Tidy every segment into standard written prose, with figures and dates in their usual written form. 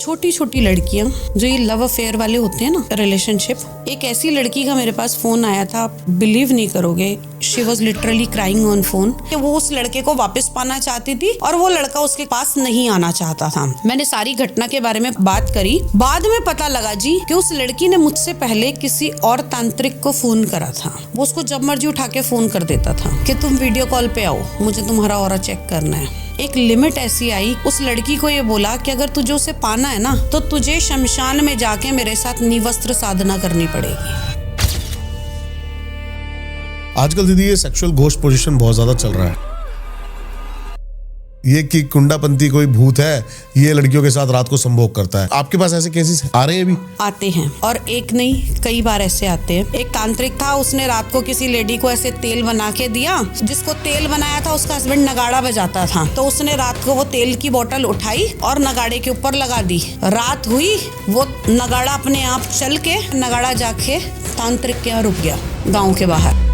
छोटी छोटी लड़कियां जो ये लव अफेयर वाले होते हैं ना, रिलेशनशिप, एक ऐसी लड़की का मेरे पास फोन आया था, आप बिलीव नहीं करोगे, she was literally crying on phone कि वो उस लड़के को वापस पाना चाहती थी और वो लड़का उसके पास नहीं आना चाहता था। मैंने सारी घटना के बारे में बात करी। बाद में पता लगा जी कि उस लड़की ने मुझसे पहले किसी और तांत्रिक को फोन करा था। वो उसको जब मर्जी उठा के फोन कर देता था कि तुम वीडियो कॉल पे आओ, मुझे तुम्हारा ऑरा चेक करना है। एक लिमिट ऐसी आई, उस लड़की को ये बोला कि अगर तुझे उसे पाना है ना तो तुझे शमशान में जाके मेरे साथ निवस्त्र साधना करनी पड़ेगी। आजकल दीदी ये सेक्सुअल घोस्ट पोजीशन बहुत ज्यादा चल रहा है। ये कि कुंडापंती कोई भूत है, ये लड़कियों के साथ रात को संभोग करता है। आपके पास ऐसे केसेस आ रहे हैं अभी? आते हैं, और एक नहीं कई बार ऐसे आते हैं। एक तांत्रिक था, उसने रात को किसी लेडी को ऐसे तेल बना के दिया। जिसको तेल बनाया था उसका हस्बैंड नगाड़ा बजाता था, तो उसने रात को वो तेल की बोतल उठाई और नगाड़े के ऊपर लगा दी। रात हुई, वो नगाड़ा अपने आप चल के नगाड़ा जाके तांत्रिक के यहाँ रुक गया गाँव के बाहर।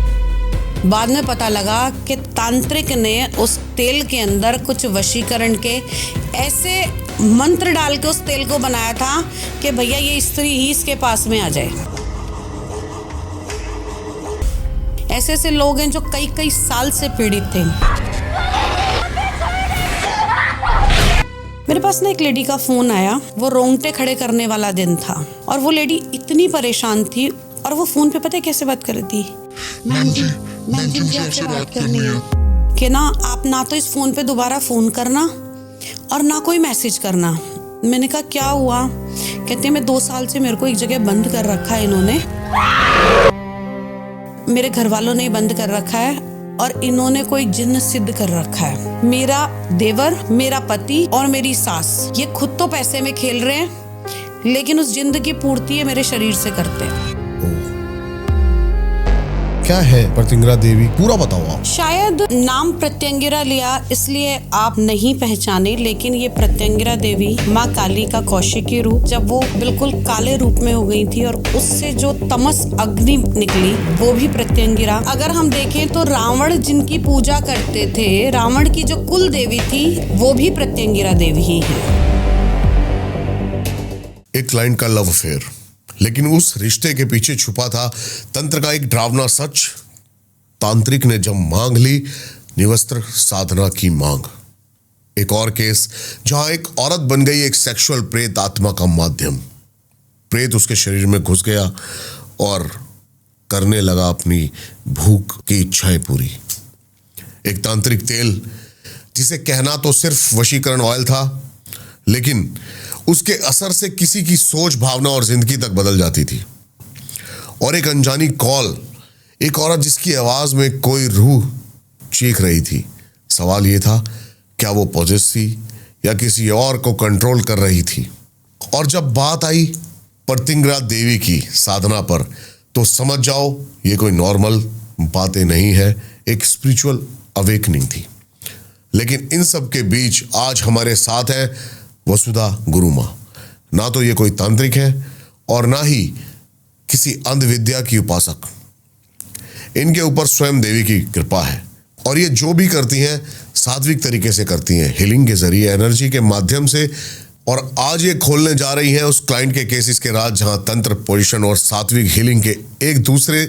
बाद में पता लगा कि तांत्रिक ने उस तेल के अंदर कुछ वशीकरण के ऐसे मंत्र डाल के उस तेल को बनाया था कि भैया ये स्त्री ही इसके पास में आ जाए। ऐसे ऐसे लोग हैं जो कई कई साल से पीड़ित थे। मेरे पास ना एक लेडी का फोन आया, वो रोंगटे खड़े करने वाला दिन था और वो लेडी इतनी परेशान थी और वो फोन पे पता है कैसे बात कर रही थी, मैम जी मुझे आपसे बात करनी है कि ना आप ना तो इस फोन पे दोबारा फोन करना और ना कोई मैसेज करना। मैंने कहा क्या हुआ? कहते हैं मैं 2 साल से मेरे को एक जगह बंद कर रखा है इन्होंने, मेरे घर वालों ने बंद कर रखा है और इन्होंने कोई जिन्न सिद्ध कर रखा है। मेरा देवर, मेरा पति और मेरी सास ये खुद तो पैसे में खेल रहे हैं, लेकिन उस जिन्न की पूर्ति ये मेरे शरीर से करते हैं। क्या है प्रत्यंगिरा देवी, पूरा बताओ आप। शायद नाम प्रत्यंगिरा लिया इसलिए आप नहीं पहचाने, लेकिन ये प्रत्यंगिरा देवी माँ काली का कौशिकी रूप, जब वो बिल्कुल काले रूप में हो गई थी और उससे जो तमस अग्नि निकली वो भी प्रत्यंगिरा। अगर हम देखें तो रावण जिनकी पूजा करते थे, रावण की जो कुल देवी थी वो भी प्रत्यंगिरा देवी ही है। एक क्लाइंट का लव अफेयर, लेकिन उस रिश्ते के पीछे छुपा था तंत्र का एक डरावना सच। तांत्रिक ने जब मांग ली निवस्त्र साधना की मांग। एक और केस जहां एक औरत बन गई एक सेक्सुअल प्रेत आत्मा का माध्यम। प्रेत उसके शरीर में घुस गया और करने लगा अपनी भूख की इच्छाएं पूरी। एक तांत्रिक तेल जिसे कहना तो सिर्फ वशीकरण ऑयल था, लेकिन उसके असर से किसी की सोच, भावना और जिंदगी तक बदल जाती थी। और एक अनजानी कॉल, एक औरत जिसकी आवाज में कोई रूह चीख रही थी। सवाल यह था, क्या वो पॉजेस थी या किसी और को कंट्रोल कर रही थी? और जब बात आई प्रत्यंगिरा देवी की साधना पर, तो समझ जाओ ये कोई नॉर्मल बातें नहीं है, एक स्पिरिचुअल अवेकनिंग थी। लेकिन इन सब के बीच आज हमारे साथ है वसुधा गुरु माँ। ना तो ये कोई तांत्रिक है और ना ही किसी अंधविद्या की उपासक। इनके ऊपर स्वयं देवी की कृपा है और ये जो भी करती हैं सात्विक तरीके से करती हैं, हीलिंग के जरिए, एनर्जी के माध्यम से। और आज ये खोलने जा रही हैं उस क्लाइंट के केसेस के राज, जहां तंत्र, पोजीशन और सात्विक हीलिंग के एक दूसरे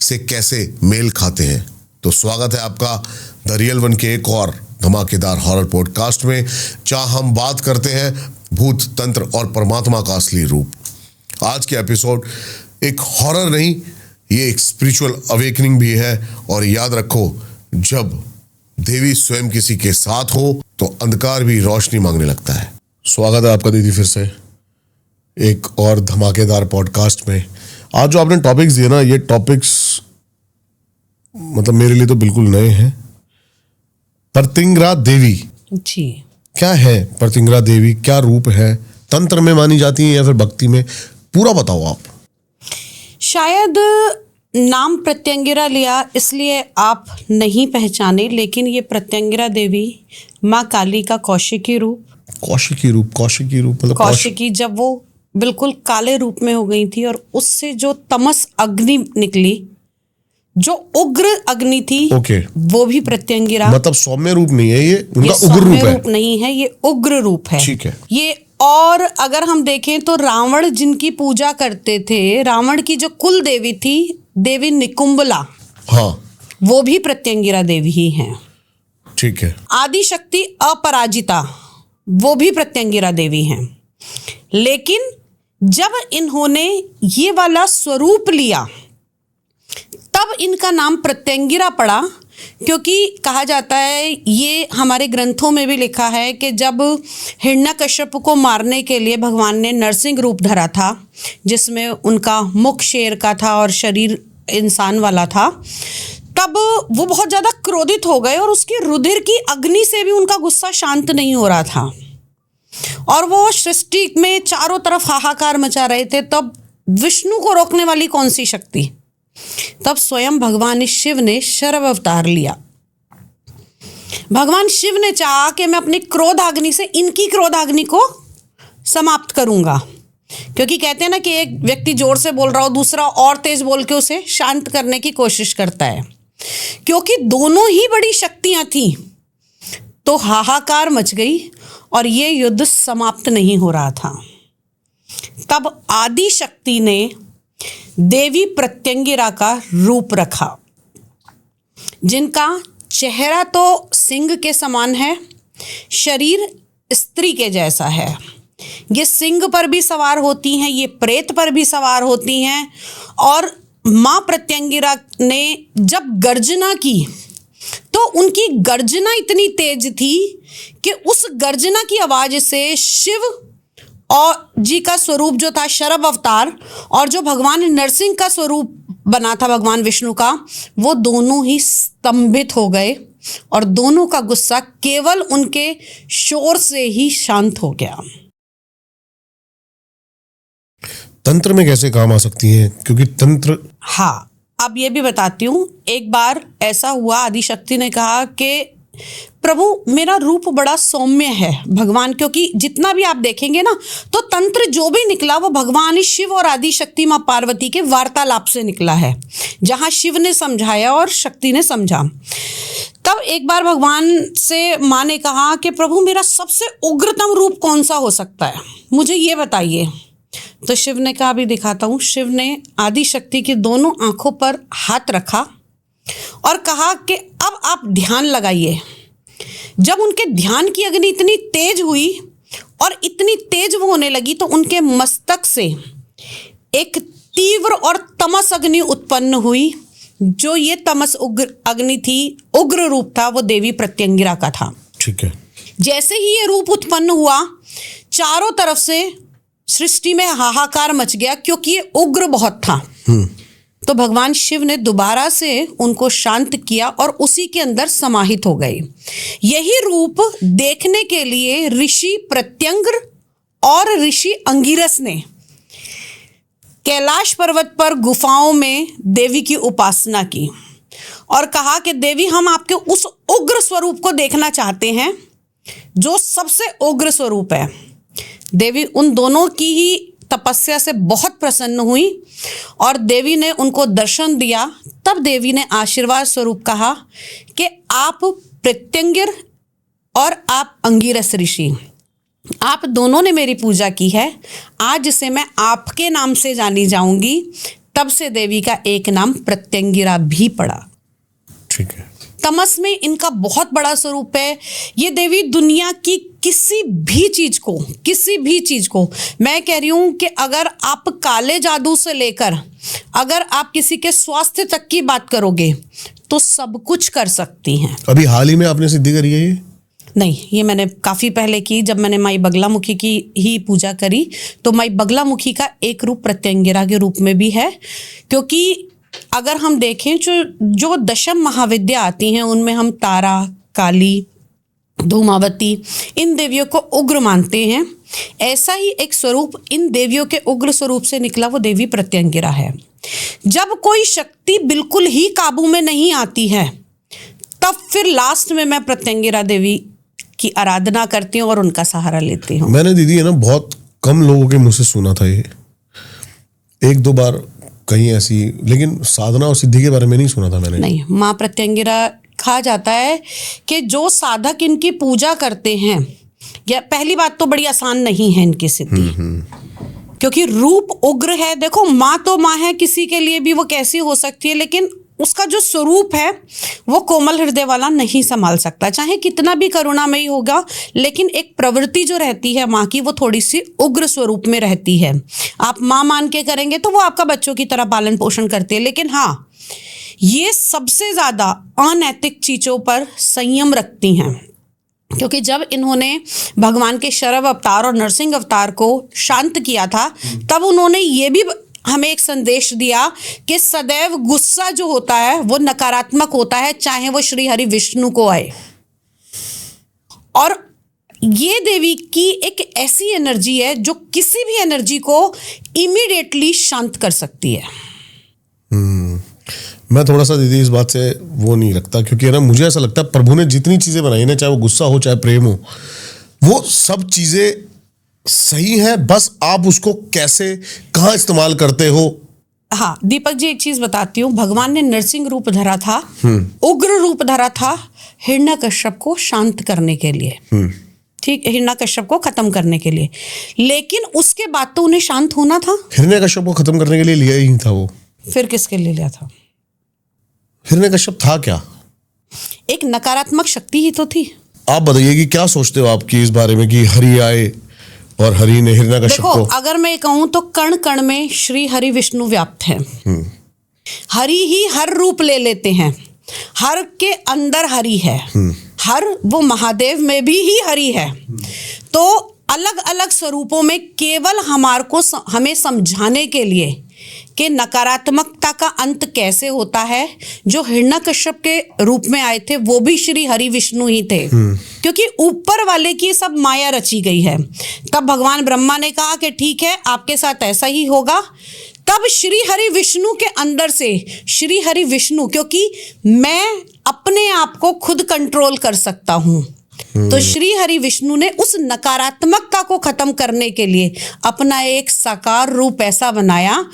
से कैसे मेल खाते हैं। तो स्वागत है आपका द रियल वन के एक और धमाकेदार हॉरर पॉडकास्ट में, जहां हम बात करते हैं भूत, तंत्र और परमात्मा का असली रूप। आज के एपिसोड एक हॉरर नहीं, ये एक स्पिरिचुअल अवेकनिंग भी है। और याद रखो, जब देवी स्वयं किसी के साथ हो तो अंधकार भी रोशनी मांगने लगता है। स्वागत है आपका दीदी फिर से एक और धमाकेदार पॉडकास्ट में। आज जो आपने टॉपिक्स दिए ना, ये टॉपिक्स मतलब मेरे लिए तो बिल्कुल नए हैं। प्रत्यंगिरा देवी जी, क्या है? प्रत्यंगिरा देवी क्या रूप है? तंत्र में मानी जाती है या फिर भक्ति में? पूरा बताओ आप। शायद नाम प्रत्यंगिरा लिया इसलिए आप नहीं पहचाने, लेकिन ये प्रत्यंगिरा देवी माँ काली का कौशिकी रूप। कौशिकी रूप मतलब कौशिकी, जब वो बिल्कुल काले रूप में हो गई थी और उससे जो तमस अग्नि निकली, जो उग्र अग्नि थी, वो भी प्रत्यंगिरा। मतलब सौम्य रूप नहीं है, ये उनका उग्र रूप है। नहीं है, ये उग्र रूप है। ठीक है। ये और अगर हम देखें तो रावण जिनकी पूजा करते थे, रावण की जो कुल देवी थी देवी निकुंबला, हाँ वो भी प्रत्यंगिरा देवी ही हैं। ठीक है। आदि शक्ति अपराजिता, वो भी प्रत्यंगिरा देवी हैं। लेकिन जब इन्होंने ये वाला स्वरूप लिया तब इनका नाम प्रत्यंगिरा पड़ा, क्योंकि कहा जाता है, ये हमारे ग्रंथों में भी लिखा है कि जब हिरण्यकश्यप को मारने के लिए भगवान ने नरसिंह रूप धरा था, जिसमें उनका मुख शेर का था और शरीर इंसान वाला था, तब वो बहुत ज़्यादा क्रोधित हो गए और उसकी रुधिर की अग्नि से भी उनका गुस्सा शांत नहीं हो रहा था और वो सृष्टि में चारों तरफ हाहाकार मचा रहे थे। तब विष्णु को रोकने वाली कौन सी शक्ति? तब स्वयं भगवान शिव ने शरव अवतार लिया। भगवान शिव ने चाहा कि मैं अपनी क्रोधाग्नि से इनकी क्रोधाग्नि को समाप्त करूंगा, क्योंकि कहते हैं ना कि एक व्यक्ति जोर से बोल रहा हो, दूसरा और तेज बोल के उसे शांत करने की कोशिश करता है। क्योंकि दोनों ही बड़ी शक्तियां थी तो हाहाकार मच गई और ये युद्ध समाप्त नहीं हो रहा था। तब आदि शक्ति ने देवी प्रत्यंगिरा का रूप रखा, जिनका चेहरा तो सिंह के समान है, शरीर स्त्री के जैसा है। ये सिंह पर भी सवार होती हैं, ये प्रेत पर भी सवार होती हैं। और माँ प्रत्यंगिरा ने जब गर्जना की तो उनकी गर्जना इतनी तेज थी कि उस गर्जना की आवाज से शिव और जी का स्वरूप जो था शरव अवतार, और जो भगवान नरसिंह का स्वरूप बना था भगवान विष्णु का, वो दोनों ही स्तंभित हो गए और दोनों का गुस्सा केवल उनके शोर से ही शांत हो गया। तंत्र में कैसे काम आ सकती हैं? क्योंकि तंत्र, हाँ, अब ये भी बताती हूँ। एक बार ऐसा हुआ, आदिशक्ति ने कहा कि प्रभु मेरा रूप बड़ा सौम्य है भगवान, क्योंकि जितना भी आप देखेंगे ना तो तंत्र जो भी निकला वो भगवान शिव और आदिशक्ति माँ पार्वती के वार्तालाप से निकला है, जहाँ शिव ने समझाया और शक्ति ने समझा। तब एक बार भगवान से माँ ने कहा कि प्रभु मेरा सबसे उग्रतम रूप कौन सा हो सकता है, मुझे ये बताइए। तो शिव ने कहा भी दिखाता हूँ। शिव ने आदिशक्ति की दोनों आंखों पर हाथ रखा और कहा कि अब आप ध्यान लगाइए। जब उनके ध्यान की अग्नि इतनी तेज हुई और इतनी तेज वो होने लगी तो उनके मस्तक से एक तीव्र और तमस अग्नि उत्पन्न हुई। जो ये तमस उग्र अग्नि थी, उग्र रूप था, वो देवी प्रत्यंगिरा का था। ठीक है। जैसे ही ये रूप उत्पन्न हुआ, चारों तरफ से सृष्टि में हाहाकार मच गया, क्योंकि ये उग्र बहुत था। तो भगवान शिव ने दोबारा से उनको शांत किया और उसी के अंदर समाहित हो गए। यही रूप देखने के लिए ऋषि प्रत्यंग्र और ऋषि अंगिरस ने कैलाश पर्वत पर गुफाओं में देवी की उपासना की और कहा कि देवी हम आपके उस उग्र स्वरूप को देखना चाहते हैं जो सबसे उग्र स्वरूप है। देवी उन दोनों की ही तपस्या से बहुत प्रसन्न हुई और देवी ने उनको दर्शन दिया। तब देवी ने आशीर्वाद स्वरूप कहा कि आप प्रत्यंगिर और आप अंगिरस ऋषि, आप दोनों ने मेरी पूजा की है, आज से मैं आपके नाम से जानी जाऊंगी। तब से देवी का एक नाम प्रत्यंगिरा भी पड़ा। ठीक है। तमस में इनका बहुत बड़ा स्वरूप है। ये देवी दुनिया की किसी भी चीज को मैं कह रही हूं कि अगर आप काले जादू से लेकर अगर आप किसी के स्वास्थ्य तक की बात करोगे तो सब कुछ कर सकती हैं। अभी हाल ही में आपने सिद्धि करी है ये? नहीं, ये मैंने काफ़ी पहले की, जब मैंने माई बगलामुखी की ही पूजा करी। तो माई बगलामुखी का एक रूप प्रत्यंगिरा के रूप में भी है, क्योंकि अगर हम देखें जो दशम महाविद्या आती हैं उनमें हम तारा, काली, धूमावती, इन देवियों को उग्र मानते हैं। ऐसा ही एक स्वरूप इन देवियों के उग्र स्वरूप से निकला, वो देवी प्रत्यंगिरा है। जब कोई शक्ति बिल्कुल ही काबू में नहीं आती है तब फिर लास्ट में मैं प्रत्यंगिरा देवी की आराधना करती हूँ और उनका सहारा लेती हूँ। मैंने दीदी है ना बहुत कम लोगों के मुंह से सुना था ये, एक दो बार कहीं ऐसी, लेकिन साधना और सिद्धि के बारे में नहीं सुना था मैंने। नहीं, माँ प्रत्यंगिरा कहा जाता है कि जो साधक इनकी पूजा करते हैं या पहली बात तो बड़ी आसान नहीं है इनकी स्थिति, क्योंकि रूप उग्र है। देखो माँ तो माँ है, किसी के लिए भी वो कैसी हो सकती है, लेकिन उसका जो स्वरूप है वो कोमल हृदय वाला नहीं संभाल सकता, चाहे कितना भी करुणामयी होगा, लेकिन एक प्रवृत्ति जो रहती है माँ की वो थोड़ी सी उग्र स्वरूप में रहती है। आप माँ मान के करेंगे तो वो आपका बच्चों की तरह पालन पोषण करती है, लेकिन हाँ, ये सबसे ज्यादा अनैतिक चीजों पर संयम रखती हैं, क्योंकि जब इन्होंने भगवान के शरव अवतार और नरसिंह अवतार को शांत किया था, तब उन्होंने ये भी हमें एक संदेश दिया कि सदैव गुस्सा जो होता है वो नकारात्मक होता है, चाहे वो श्री हरि विष्णु को आए। और ये देवी की एक ऐसी एनर्जी है जो किसी भी एनर्जी को इमीडिएटली शांत कर सकती है। मैं थोड़ा सा दीदी इस बात से वो नहीं रखता, क्योंकि है ना, मुझे ऐसा लगता है प्रभु ने जितनी चीजें बनाई ना, चाहे वो गुस्सा हो चाहे प्रेम हो, वो सब चीजें सही है, बस आप उसको कैसे कहाँ इस्तेमाल करते हो। हाँ दीपक जी, एक चीज बताती हूँ, भगवान ने नरसिंह रूप धरा था, उग्र रूप धरा था हिरण्यकश्यप को शांत करने के लिए, ठीक, हिरण्यकश्यप को खत्म करने के लिए, लेकिन उसके बाद तो उन्हें शांत होना था। हिरण्यकश्यप को खत्म करने के लिए लिया ही नहीं था वो, फिर किसके लिए लिया था? हिरण्यकश्यप था क्या? एक नकारात्मक शक्ति ही तो थी। आप बताइए कि क्या सोचते हो आपकी इस बारे में कि हरि आए और हरि ने हिरण्यकश्यप देखो, को, अगर मैं कहूं तो कण कण में श्री हरि विष्णु व्याप्त है। हरि ही हर रूप ले लेते हैं, हर के अंदर हरि है, हर वो महादेव में भी ही हरि है। तो अलग अलग स्वरूपों में केवल हमें समझाने के लिए कि नकारात्मकता का अंत कैसे होता है, जो हिरण्यकश्यप के रूप में आए थे वो भी श्री हरि विष्णु ही थे, क्योंकि ऊपर वाले की सब माया रची गई है। तब भगवान ब्रह्मा ने कहा कि ठीक है, आपके साथ ऐसा ही होगा। तब श्री हरि विष्णु के अंदर से श्री हरि विष्णु, क्योंकि मैं अपने आप को खुद कंट्रोल कर सकता हूं, तो श्री हरि विष्णु ने उस नकारात्मकता को खत्म करने के लिए अपना एक साकार रूप ऐसा बनाया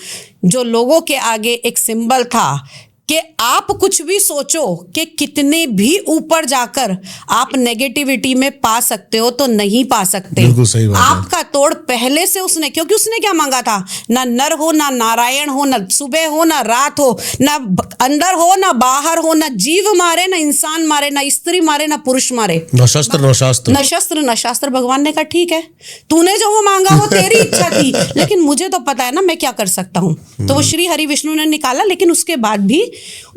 जो लोगों के आगे एक सिंबल था कि आप कुछ भी सोचो कि कितने भी ऊपर जाकर आप नेगेटिविटी में पा सकते हो तो नहीं पा सकते। बिल्कुल सही बात है। आपका तोड़ पहले से उसने, क्योंकि उसने क्या मांगा था, ना नर हो ना नारायण हो, ना सुबह हो ना रात हो, ना अंदर हो ना बाहर हो, ना जीव मारे ना इंसान मारे, ना स्त्री मारे ना पुरुष मारे, न शस्त्र न शास्त्र, न शस्त्र न शास्त्र। भगवान ने कहा ठीक है, तूने जो वो मांगा वो तेरी इच्छा थी, लेकिन मुझे तो पता है ना मैं क्या कर सकता हूँ। तो वो श्री हरि विष्णु ने निकाला, लेकिन उसके बाद भी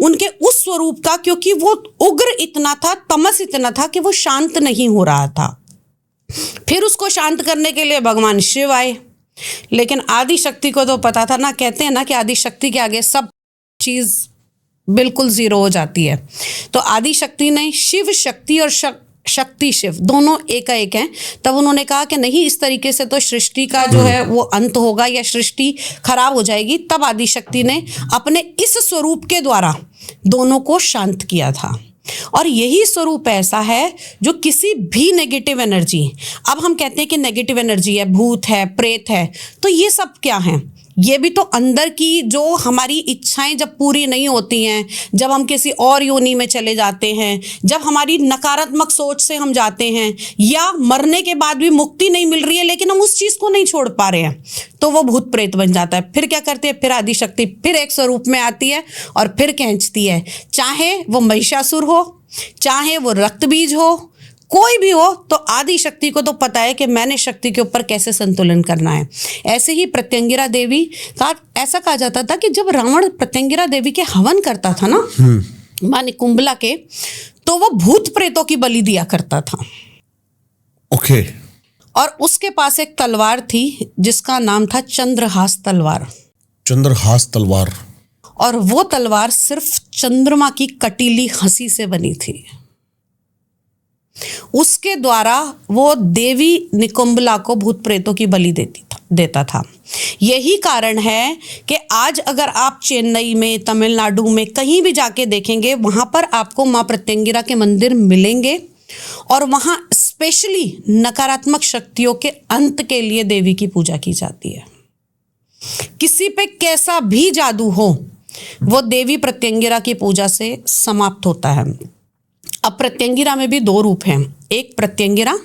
उनके उस स्वरूप का, क्योंकि वो उग्र इतना था, तमस इतना था कि वो शांत नहीं हो रहा था। फिर उसको शांत करने के लिए भगवान शिव आए, लेकिन आदि शक्ति को तो पता था ना, कहते हैं ना कि आदि शक्ति के आगे सब चीज बिल्कुल जीरो हो जाती है। तो आदि शक्ति ने शिव शक्ति और शक्ति शिव दोनों एक हैं। तब उन्होंने कहा कि नहीं, इस तरीके से तो सृष्टि का जो है वो अंत होगा या सृष्टि खराब हो जाएगी। तब आदि शक्ति ने अपने इस स्वरूप के द्वारा दोनों को शांत किया था, और यही स्वरूप ऐसा है जो किसी भी नेगेटिव एनर्जी, अब हम कहते हैं कि नेगेटिव एनर्जी है, भूत है, प्रेत है, तो ये सब क्या है? ये भी तो अंदर की जो हमारी इच्छाएं जब पूरी नहीं होती हैं, जब हम किसी और योनि में चले जाते हैं, जब हमारी नकारात्मक सोच से हम जाते हैं, या मरने के बाद भी मुक्ति नहीं मिल रही है लेकिन हम उस चीज को नहीं छोड़ पा रहे हैं, तो वो भूत प्रेत बन जाता है। फिर क्या करती है? फिर आदि शक्ति फिर एक स्वरूप में आती है और फिर खींचती है, चाहे वो महिषासुर हो, चाहे वो रक्तबीज हो, कोई भी हो, तो आदि शक्ति को तो पता है कि मैंने शक्ति के ऊपर कैसे संतुलन करना है। ऐसे ही प्रत्यंगिरा देवी का ऐसा कहा जाता था कि जब रावण प्रत्यंगिरा देवी के हवन करता था ना मां निकुंभला के, तो वो भूत प्रेतों की बलि दिया करता था। ओके। और उसके पास एक तलवार थी जिसका नाम था चंद्रहास तलवार। चंद्रहास तलवार। और वो तलवार सिर्फ चंद्रमा की कटीली हंसी से बनी थी। उसके द्वारा वो देवी निकुंभला को भूत प्रेतों की बलि देता था। यही कारण है कि आज अगर आप चेन्नई में, तमिलनाडु में कहीं भी जाके देखेंगे, वहां पर आपको मां प्रत्यंगिरा के मंदिर मिलेंगे, और वहां स्पेशली नकारात्मक शक्तियों के अंत के लिए देवी की पूजा की जाती है। किसी पे कैसा भी जादू हो, वो देवी प्रत्यंगिरा की पूजा से समाप्त होता है। अब प्रत्यंगिरा में भी दो रूप हैं, एक प्रत्यंगिरा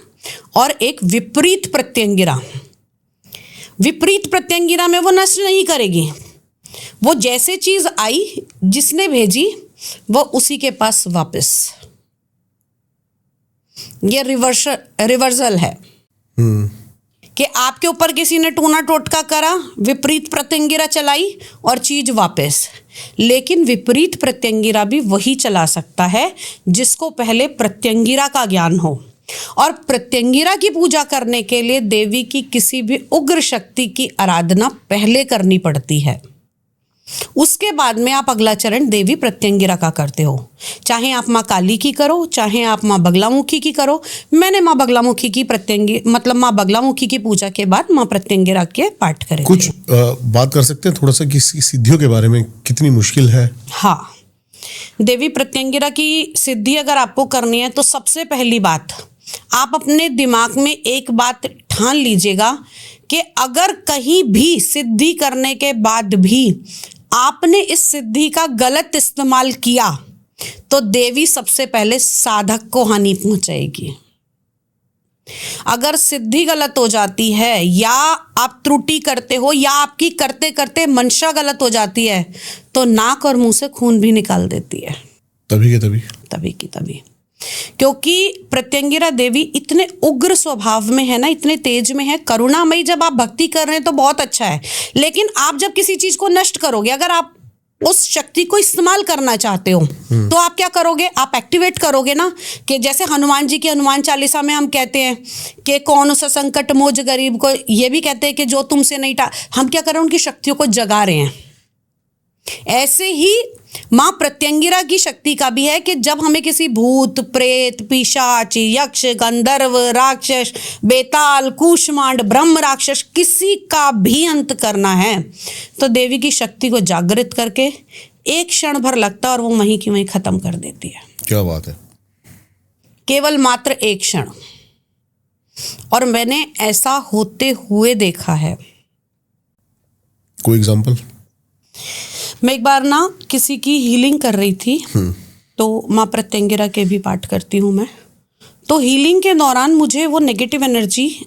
और एक विपरीत प्रत्यंगिरा। विपरीत प्रत्यंगिरा में वो नष्ट नहीं करेगी, वो जैसे चीज आई जिसने भेजी वो उसी के पास वापस। ये रिवर्सल है कि आपके ऊपर किसी ने टूना टोटका करा, विपरीत प्रत्यंगिरा चलाई और चीज वापस। लेकिन विपरीत प्रत्यंगिरा भी वही चला सकता है जिसको पहले प्रत्यंगिरा का ज्ञान हो। और प्रत्यंगिरा की पूजा करने के लिए देवी की किसी भी उग्र शक्ति की आराधना पहले करनी पड़ती है। उसके बाद में आप अगला चरण देवी प्रत्यंगिरा का करते हो। चाहे आप माँ काली की करो, चाहे आप माँ बगलामुखी की करो। मैंने माँ बगलामुखी की माँ बगलामुखी की पूजा के बाद माँ प्रत्यंगिरा के पाठ करे। कुछ बात कर सकते हैं थोड़ा सा कि सिद्धियों के बारे में, कितनी मुश्किल है? हाँ, देवी प्रत्यंगिरा की सिद्धि अगर आपको करनी है तो सबसे पहली बात, आप अपने दिमाग में एक बात ठान लीजिएगा कि अगर कहीं भी सिद्धि करने के बाद भी आपने इस सिद्धि का गलत इस्तेमाल किया तो देवी सबसे पहले साधक को हानि पहुंचाएगी। अगर सिद्धि गलत हो जाती है या आप त्रुटि करते हो या आपकी करते करते मंशा गलत हो जाती है तो नाक और मुंह से खून भी निकाल देती है। तभी की तभी। क्योंकि प्रत्यंगिरा देवी इतने उग्र स्वभाव में है ना, इतने तेज में है, करुणामयी। जब आप भक्ति कर रहे हैं तो बहुत अच्छा है, लेकिन आप जब किसी चीज को नष्ट करोगे, अगर आप उस शक्ति को इस्तेमाल करना चाहते हो तो आप क्या करोगे? आप एक्टिवेट करोगे ना। कि जैसे हनुमान जी की हनुमान चालीसा में हम कहते हैं कि कौन सा संकट मोज गरीब को, ये भी कहते हैं कि जो तुमसे नहीं हम क्या कर रहे हैं? उनकी शक्तियों को जगा रहे हैं। ऐसे ही मां प्रत्यंगिरा की शक्ति का भी है कि जब हमें किसी भूत, प्रेत, पिशाच, यक्ष, गंधर्व, राक्षस, बेताल, कूष्मांड, ब्रह्म राक्षस किसी का भी अंत करना है तो देवी की शक्ति को जागृत करके एक क्षण भर लगता है और वो वहीं की वहीं खत्म कर देती है। क्या बात है! केवल मात्र एक क्षण। और मैंने ऐसा होते हुए देखा है। कोई एग्जांपल? मैं एक बार ना किसी की हीलिंग कर रही थी, तो माँ प्रत्यंगिरा के भी पाठ करती हूँ मैं। तो हीलिंग के दौरान मुझे वो नेगेटिव एनर्जी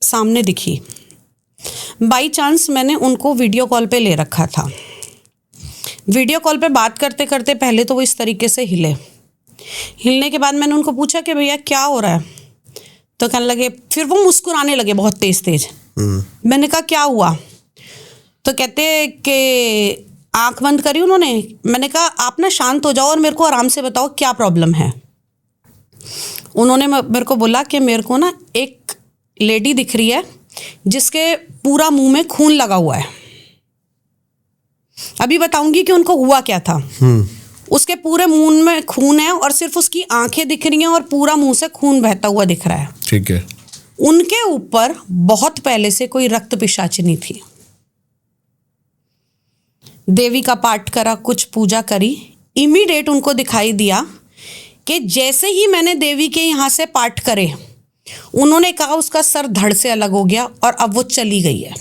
सामने दिखी। बाय चांस मैंने उनको वीडियो कॉल पे ले रखा था। वीडियो कॉल पे बात करते करते पहले तो वो इस तरीके से हिलने के बाद मैंने उनको पूछा कि भैया क्या हो रहा है? तो कहने लगे, फिर वो मुस्कुराने लगे बहुत तेज तेज। मैंने कहा क्या हुआ? तो कहते कि आंख बंद करी उन्होंने। मैंने कहा आप ना शांत हो जाओ और मेरे को आराम से बताओ क्या प्रॉब्लम है। उन्होंने मेरे को बोला कि मेरे को ना एक लेडी दिख रही है जिसके पूरा मुंह में खून लगा हुआ है। अभी बताऊंगी कि उनको हुआ क्या था। उसके पूरे मुंह में खून है और सिर्फ उसकी आंखें दिख रही हैं और पूरा मुंह से खून बहता हुआ दिख रहा है। ठीक है। उनके ऊपर बहुत पहले से कोई रक्त पिशाचिनी थी। देवी का पाठ करा, कुछ पूजा करी, इमीडिएट उनको दिखाई दिया कि जैसे ही मैंने देवी के यहाँ से पाठ करे, उन्होंने कहा उसका सर धड़ से अलग हो गया और अब वो चली गई है।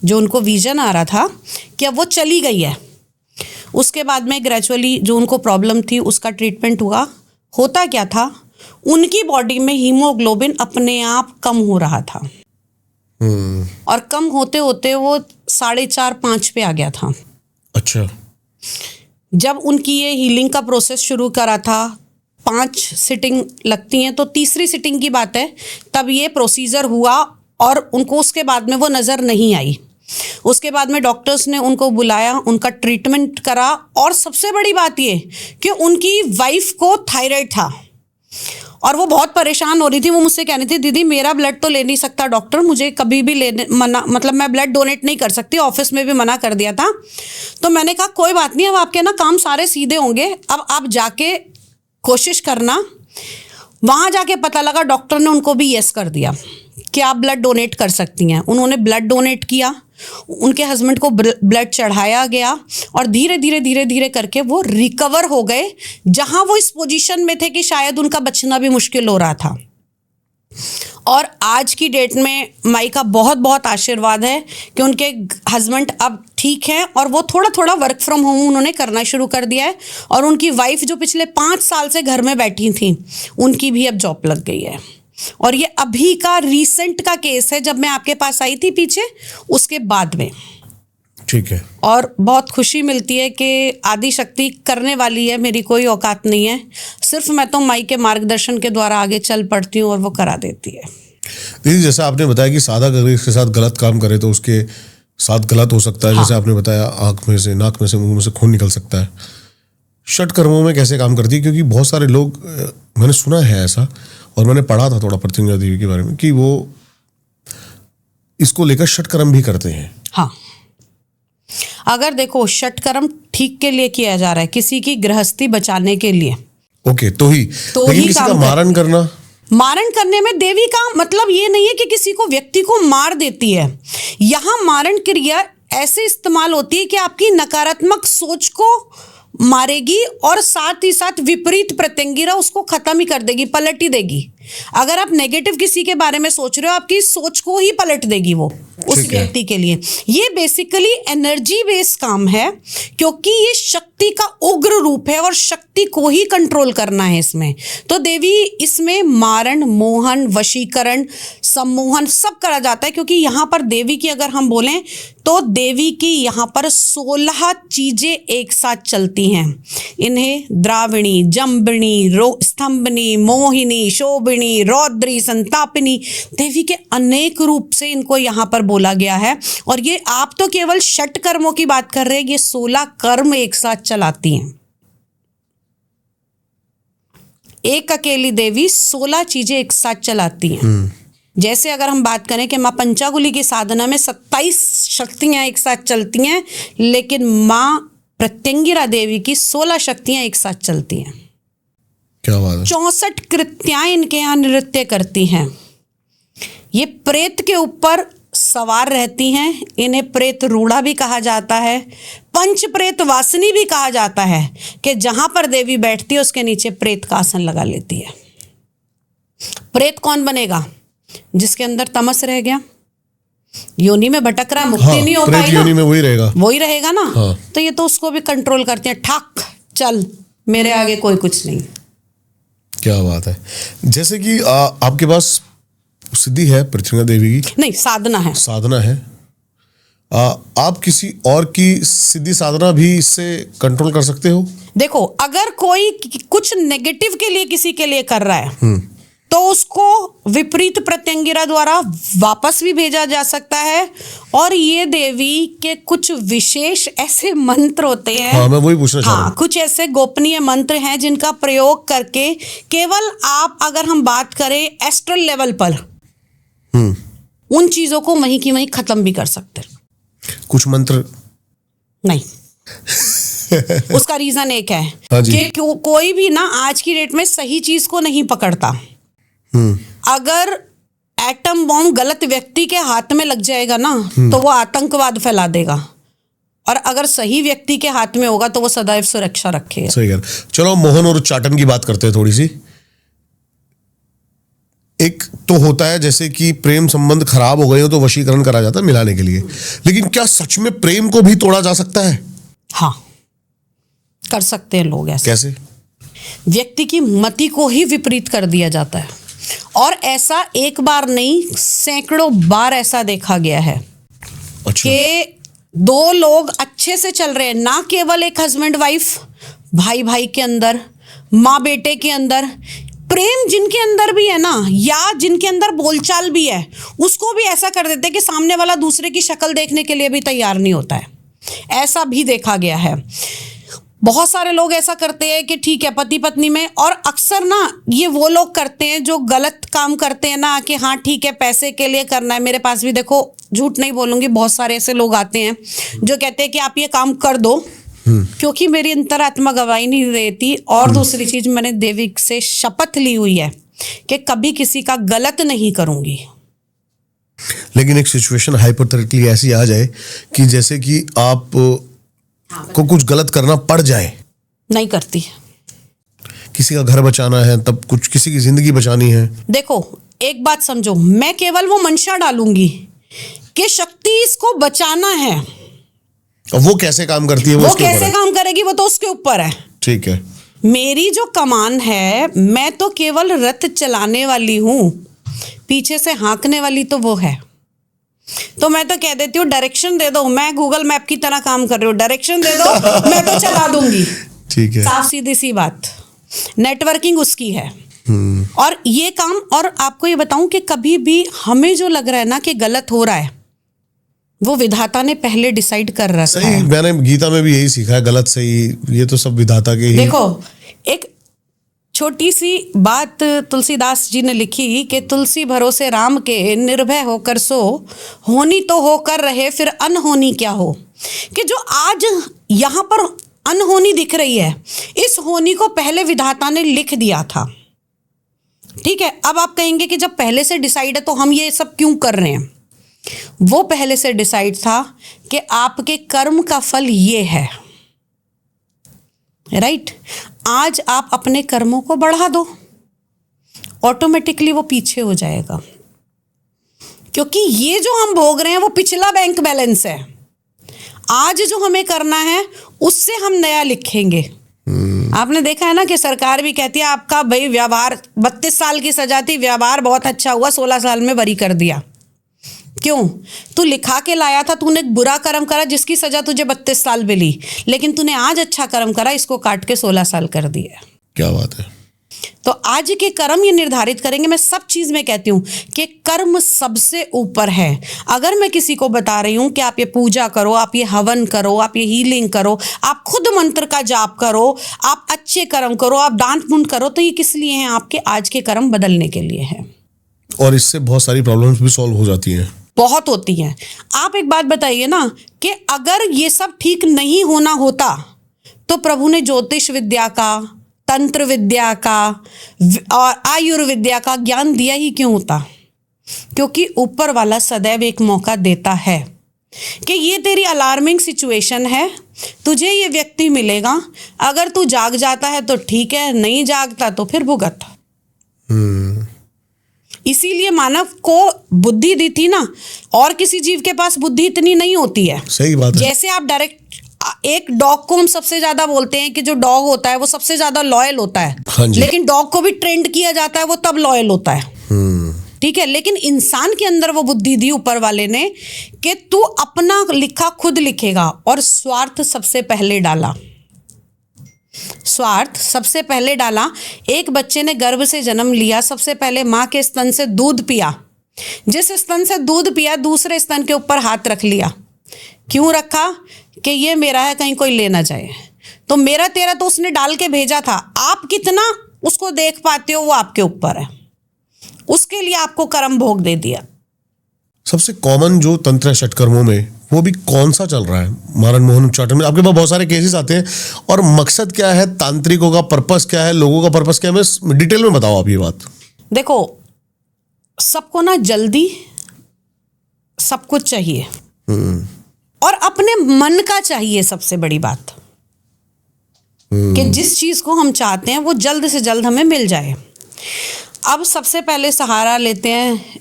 जो उनको विजन आ रहा था कि अब वो चली गई है। उसके बाद में ग्रेजुअली जो उनको प्रॉब्लम थी उसका ट्रीटमेंट हुआ। होता क्या था, उनकी बॉडी में हीमोग्लोबिन अपने आप कम हो रहा था और कम होते होते वो 4.5-5 पे आ गया था। अच्छा। जब उनकी ये हीलिंग का प्रोसेस शुरू करा था, 5 सिटिंग लगती हैं, तो तीसरी सिटिंग की बात है तब ये प्रोसीजर हुआ और उनको उसके बाद में वो नज़र नहीं आई। उसके बाद में डॉक्टर्स ने उनको बुलाया, उनका ट्रीटमेंट करा और सबसे बड़ी बात ये कि उनकी वाइफ को थायराइड था और वो बहुत परेशान हो रही थी। वो मुझसे कह रही थी, दीदी मेरा ब्लड तो ले नहीं सकता डॉक्टर, मुझे कभी भी लेने मना, मतलब मैं ब्लड डोनेट नहीं कर सकती, ऑफिस में भी मना कर दिया था। तो मैंने कहा कोई बात नहीं, अब आपके ना काम सारे सीधे होंगे, अब आप जाके कोशिश करना। वहाँ जाके पता लगा डॉक्टर ने उनको भी यस कर दिया कि आप ब्लड डोनेट कर सकती हैं। उन्होंने ब्लड डोनेट किया, उनके हस्बैंड को ब्लड चढ़ाया गया और धीरे धीरे धीरे धीरे करके वो रिकवर हो गए, जहां वो इस पोजीशन में थे कि शायद उनका बचना भी मुश्किल हो रहा था। और आज की डेट में माई का बहुत बहुत आशीर्वाद है कि उनके हस्बैंड अब ठीक हैं और वो थोड़ा थोड़ा वर्क फ्रॉम होम उन्होंने करना शुरू कर दिया है। और उनकी वाइफ जो पिछले 5 साल से घर में बैठी थी, उनकी भी अब जॉब लग गई है। और ये अभी का रीसेंट का केस है, जब मैं आपके पास आई थी पीछे, उसके बाद में। ठीक है। और बहुत खुशी मिलती है कि आदि शक्ति करने वाली है, मेरी कोई औकात नहीं है, सिर्फ मैं तो माई के मार्गदर्शन के द्वारा आगे चल पड़ती हूँ और वो करा देती है। दीदी, जैसा आपने बताया कि साधक अगर इसके साथ गलत काम करे तो उसके साथ गलत हो सकता है। हाँ। जैसे आपने बताया आंख में से, नाक में से, मुंह में से खून निकल सकता है। षट कर्मों में कैसे काम करती है? क्योंकि बहुत सारे लोग, मैंने सुना है ऐसा, और मैंने पढ़ा था थोड़ा पृथ्वी देवी के बारे में, कि वो इसको लेकर षट कर्म भी करते हैं। हाँ, अगर देखो षट कर्म ठीक के लिए किया जा रहा है, किसी की गृहस्थी बचाने के लिए, ओके, तो ही लेकिन किसी का मारण करना, मारण करने में देवी का मतलब ये नहीं है कि किसी को, व्यक्ति को मार देती है। यहाँ मारण क्रिया ऐसे इस्तेमाल होती है कि आपकी नकारात्मक सोच को मारेगी और साथ ही साथ विपरीत प्रत्यंगिरा उसको खत्म ही कर देगी, पलट ही देगी। अगर आप नेगेटिव किसी के बारे में सोच रहे हो, आपकी सोच को ही पलट देगी वो उस व्यक्ति के लिए। ये बेसिकली एनर्जी बेस्ड काम है, क्योंकि ये शक्ति का उग्र रूप है और शक्ति को ही कंट्रोल करना है इसमें। तो देवी इसमें मारण, मोहन, वशीकरण, सम्मोहन सब करा जाता है। क्योंकि यहाँ पर देवी की अगर हम बोलें तो देवी की यहाँ पर 16 चीजें एक साथ चलती हैं। इन्हें द्राविणी, जम्बिणी, स्तंभनी, मोहिनी, शोभिनी, रौद्री, संतापिनी, देवी के अनेक रूप से इनको यहाँ पर बोला गया है। और ये आप तो केवल षट कर्मों की बात कर रहे हैं, ये 16 कर्म एक साथ चलाती हैं। एक अकेली देवी 16 चीजें एक साथ चलाती हैं। जैसे अगर हम बात करें कि माँ पंचाकुली की साधना में 27 शक्तियां एक साथ चलती हैं, लेकिन माँ प्रत्यंगिरा देवी की 16 शक्तियां एक साथ चलती हैं। क्या बात है। 64 कृत्याएं इनके यहाँ नृत्य करती हैं। ये प्रेत के ऊपर सवार रहती हैं। इन्हें प्रेत रूढ़ा भी कहा जाता है, पंच प्रेत वासिनी भी कहा जाता है, कि जहां पर देवी बैठती है उसके नीचे प्रेत का आसन लगा लेती है। प्रेत कौन बनेगा? जिसके अंदर तमस रह गया, योनि में भटक रहा, मुक्ति नहीं हो पाएगा, योनि में वही रहेगा ना। हाँ। तो ये तो उसको भी कंट्रोल करते हैं, ठाक चल, मेरे आगे कोई कुछ नहीं। क्या बात है। जैसे कि आपके पास सिद्धि है पृथ्वी देवी की? नहीं, साधना है। आप किसी और की सिद्धि साधना भी इससे कंट्रोल कर सकते हो? देखो, अगर कोई कुछ नेगेटिव के लिए किसी के लिए कर रहा है तो उसको विपरीत प्रत्यंगिरा द्वारा वापस भी भेजा जा सकता है। और ये देवी के कुछ विशेष ऐसे मंत्र होते हैं। हाँ, मैं वही पूछना चाह रहा हूं। कुछ ऐसे गोपनीय मंत्र हैं जिनका प्रयोग करके केवल आप, अगर हम बात करें एस्ट्रल लेवल पर, उन चीजों को वहीं की वहीं खत्म भी कर सकते हैं। कुछ मंत्र नहीं उसका रीजन एक है हाँ जी। कि कोई भी ना आज की डेट में सही चीज को नहीं पकड़ता। अगर एटम बॉम्ब गलत व्यक्ति के हाथ में लग जाएगा ना, तो वो आतंकवाद फैला देगा, और अगर सही व्यक्ति के हाथ में होगा तो वो सदैव सुरक्षा रखेगा। सही कह रहे। चलो मोहन और उच्चाटन की बात करते हैं थोड़ी सी। एक तो होता है जैसे कि प्रेम संबंध खराब हो गए हो तो वशीकरण करा जाता है मिलाने के लिए, लेकिन क्या सच में प्रेम को भी तोड़ा जा सकता है? हाँ, कर सकते हैं लोग ऐसे। कैसे? व्यक्ति की मति को ही विपरीत कर दिया जाता है, और ऐसा एक बार नहीं, सैकड़ों बार ऐसा देखा गया है। अच्छा। कि 2 लोग अच्छे से चल रहे हैं, ना केवल एक हस्बैंड वाइफ, भाई भाई के अंदर, माँ बेटे के अंदर, प्रेम जिनके अंदर भी है ना, या जिनके अंदर बोलचाल भी है, उसको भी ऐसा कर देते हैं कि सामने वाला दूसरे की शक्ल देखने के लिए भी तैयार नहीं होता है। ऐसा भी देखा गया है। बहुत सारे लोग ऐसा करते हैं कि ठीक है पति पत्नी में, और अक्सर ना ये वो लोग करते हैं जो गलत काम करते हैं ना, कि हाँ ठीक है पैसे के लिए करना है। मेरे पास भी देखो, झूठ नहीं बोलूंगी, बहुत सारे ऐसे लोग आते हैं जो कहते हैं कि आप ये काम कर दो, क्योंकि मेरी अंतरात्मा गवाही नहीं देती। और दूसरी चीज, मैंने देवी से शपथ ली हुई है कि कभी किसी का गलत नहीं करूंगी। लेकिन एक सिचुएशन हाइपोथेटिकली ऐसी आ जाए कि जैसे कि आप को कुछ गलत करना पड़ जाए, नहीं करती। किसी का घर बचाना है, तब कुछ किसी की जिंदगी बचानी है। देखो, एक बात समझो, मैं केवल वो मंशा डालूंगी कि शक्ति इसको बचाना है। अब वो कैसे काम करती है वो उसके ऊपर कैसे है। काम करेगी वो तो उसके ऊपर है। ठीक है। मेरी जो कमान है, मैं तो केवल रथ चलाने वाली हूं, पीछे से हाँकने वाली तो वो है। तो मैं तो कह देती हूँ डायरेक्शन दे दो, मैं गूगल मैप की तरह काम कर रही हूँ, डायरेक्शन दे दो मैं तो चला दूंगी। ठीक है। साफ सीधी सी बात, नेटवर्किंग उसकी है। और ये काम, और आपको ये बताऊं कि कभी भी हमें जो लग रहा है ना कि गलत हो रहा है, वो विधाता ने पहले डिसाइड कर रखा सही, है। मैंने गीता में भी यही सीखा है, गलत सही ये तो सब विधाता के ही। देखो, एक छोटी सी बात तुलसीदास जी ने लिखी कि तुलसी भरोसे राम के, निर्भय होकर सो, होनी तो होकर रहे फिर अनहोनी क्या हो। कि जो आज यहाँ पर अनहोनी दिख रही है, इस होनी को पहले विधाता ने लिख दिया था। ठीक है, अब आप कहेंगे कि जब पहले से डिसाइड है तो हम ये सब क्यों कर रहे हैं। वो पहले से डिसाइड था कि आपके कर्म का फल ये है, राइट। आज आप अपने कर्मों को बढ़ा दो, ऑटोमेटिकली वो पीछे हो जाएगा, क्योंकि ये जो हम भोग रहे हैं वो पिछला बैंक बैलेंस है। आज जो हमें करना है उससे हम नया लिखेंगे। आपने देखा है ना कि सरकार भी कहती है आपका भाई व्यवहार, 32 साल की सजा थी, व्यवहार बहुत अच्छा हुआ, 16 साल में बरी कर दिया। क्यों? तू लिखा के लाया था, तूने बुरा कर्म करा जिसकी सजा तुझे 32 साल मिली, लेकिन तूने आज अच्छा कर्म करा, इसको काट के 16 साल कर दिया। क्या बात है। तो आज के कर्म ये निर्धारित करेंगे। मैं सब चीज में कहती हूं कि कर्म सबसे ऊपर है। अगर मैं किसी को बता रही हूं कि आप ये पूजा करो, आप ये हवन करो, आप ये हीलिंग करो, आप खुद मंत्र का जाप करो, आप अच्छे कर्म करो, आप दान पुण्य करो, तो ये किस लिए हैं? आपके आज के कर्म बदलने के लिए है। और इससे बहुत सारी प्रॉब्लम्स भी सॉल्व हो जाती हैं। बहुत होती हैं। आप एक बात बताइए ना कि अगर ये सब ठीक नहीं होना होता तो प्रभु ने ज्योतिष विद्या का, तंत्र विद्या का और आयुर्विद्या का ज्ञान दिया ही क्यों होता? क्योंकि ऊपर वाला सदैव एक मौका देता है कि ये तेरी अलार्मिंग सिचुएशन है, तुझे ये व्यक्ति मिलेगा, अगर तू जाग जाता है तो ठीक है, नहीं जागता तो फिर भुगत। इसीलिए मानव को बुद्धि दी थी ना, और किसी जीव के पास बुद्धि इतनी नहीं होती है। सही बात है। जैसे आप डायरेक्ट, एक डॉग को हम सबसे ज्यादा बोलते हैं कि जो डॉग होता है वो सबसे ज्यादा लॉयल होता है। हाँ जी। लेकिन डॉग को भी ट्रेंड किया जाता है, वो तब लॉयल होता है। ठीक है, लेकिन इंसान के अंदर वो बुद्धि दी ऊपर वाले ने कि तू अपना लिखा खुद लिखेगा, और स्वार्थ सबसे पहले डाला। स्वार्थ सबसे पहले डाला। एक बच्चे ने गर्भ से जन्म लिया, सबसे पहले माँ के स्तन से दूध पिया, जिस स्तन से दूध पिया दूसरे स्तन के ऊपर हाथ रख लिया। क्यों रखा? कि ये मेरा है, कहीं कोई ले ना जाए। तो मेरा तेरा तो उसने डाल के भेजा था, आप कितना उसको देख पाते हो वो आपके ऊपर है। उसके लिए आपको कर्म भोग दे दिया। सबसे कॉमन जो तंत्र है षटकर्मों में, वो भी कौन सा चल रहा है मारण मोहन उच्चाटन में? आपके पास बहुत सारे केसेस आते हैं, और मकसद क्या है, तांत्रिकों का पर्पस क्या है, लोगों का पर्पस क्या है, मैं डिटेल में बताओ आप ये बात। देखो, सबको ना जल्दी सब कुछ चाहिए, और अपने मन का चाहिए। सबसे बड़ी बात कि जिस चीज को हम चाहते हैं वो जल्द से जल्द हमें मिल जाए। अब सबसे पहले सहारा लेते हैं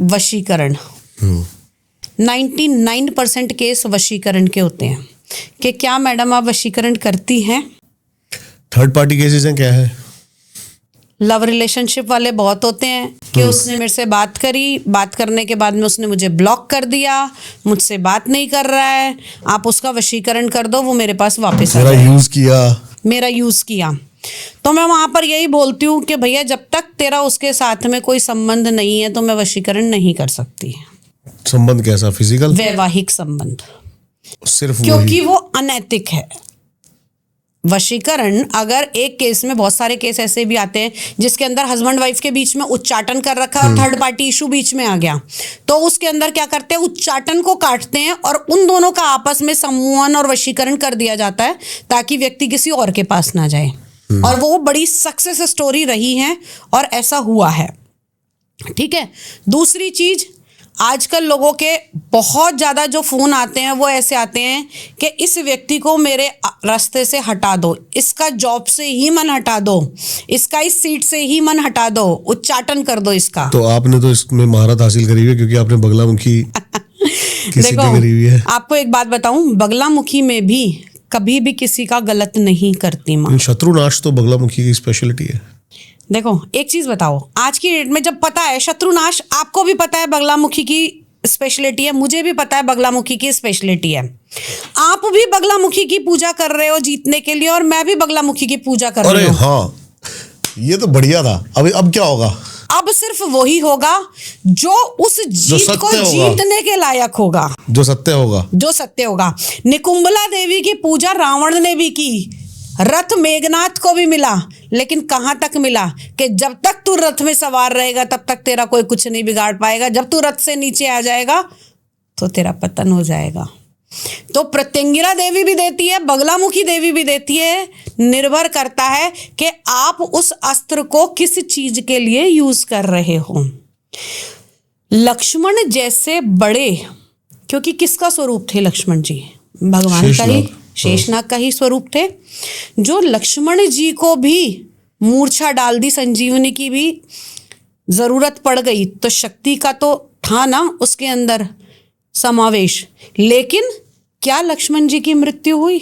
वशीकरण। 99% केस वशीकरण के होते हैं। कि क्या मैडम आप वशीकरण करती हैं? थर्ड पार्टी केसेस हैं, क्या है? लव रिलेशनशिप वाले बहुत होते हैं कि उसने मेरे से बात करी, बात करने के बाद में उसने मुझे ब्लॉक कर दिया, मुझसे बात नहीं कर रहा है, आप उसका वशीकरण कर दो, वो मेरे पास वापस आ जाए। मेरा यूज किया। तो मैं वहां पर यही बोलती हूँ कि भैया जब तक तेरा उसके साथ में कोई संबंध नहीं है तो मैं वशीकरण नहीं कर सकती। संबंध कैसा? फिजिकल? वैवाहिक संबंध। सिर्फ क्योंकि वो अनैतिक है। वशीकरण, अगर एक केस में, बहुत सारे केस ऐसे भी आते हैं जिसके अंदर हस्बैंड वाइफ के बीच में उच्चाटन कर रखा है और थर्ड पार्टी इशू बीच में आ गया, तो उसके अंदर क्या करते हैं, उच्चाटन को काटते हैं और उन दोनों का आपस में सम्मोहन और वशीकरण कर दिया जाता है ताकि व्यक्ति किसी और के पास ना जाए। और वो बड़ी सक्सेस स्टोरी रही है और ऐसा हुआ है। ठीक है। दूसरी चीज, आजकल लोगों के बहुत ज़्यादा जो फ़ोन आते हैं वो ऐसे आते हैं कि इस व्यक्ति को मेरे रास्ते से हटा दो, इसका जॉब से ही मन हटा दो, इसका इस सीट से ही मन हटा दो, उच्चाटन कर दो इसका। तो आपने तो इसमें महारत हासिल करी हुई है, क्योंकि आपने बगलामुखी किसी की करी हुई है। आपको एक बात बताऊं, बगलामुखी में भी कभी भी किसी का गलत नहीं करती माँ। शत्रुनाश तो बगलामुखी की स्पेशलिटी है। देखो एक चीज बताओ, आज की डेट में जब पता है शत्रुनाश, आपको भी पता है बगलामुखी की स्पेशलिटी है, मुझे भी पता है बगलामुखी की स्पेशलिटी है, आप भी बगलामुखी की पूजा कर रहे हो जीतने के लिए और मैं भी बगलामुखी की पूजा कर रही हूँ। हाँ, ये तो बढ़िया था। अब क्या होगा? अब सिर्फ वही होगा जो उस जीत को जीतने के लायक होगा, जो सत्य होगा, जो सत्य होगा। निकुंभला देवी की पूजा रावण ने भी की, रथ मेघनाथ को भी मिला, लेकिन कहां तक मिला कि जब तक तू रथ में सवार रहेगा तब तक तेरा कोई कुछ नहीं बिगाड़ पाएगा, जब तू रथ से नीचे आ जाएगा तो तेरा पतन हो जाएगा। तो प्रत्यंगिरा देवी भी देती है, बगलामुखी देवी भी देती है, निर्भर करता है कि आप उस अस्त्र को किस चीज के लिए यूज कर रहे हो। लक्ष्मण जैसे बड़े, क्योंकि किसका स्वरूप थे लक्ष्मण जी? भगवान का ही, शेषनाग का ही स्वरूप थे। जो लक्ष्मण जी को भी मूर्छा डाल दी, संजीवनी की भी जरूरत पड़ गई, तो शक्ति का तो था ना उसके अंदर समावेश, लेकिन क्या लक्ष्मण जी की मृत्यु हुई?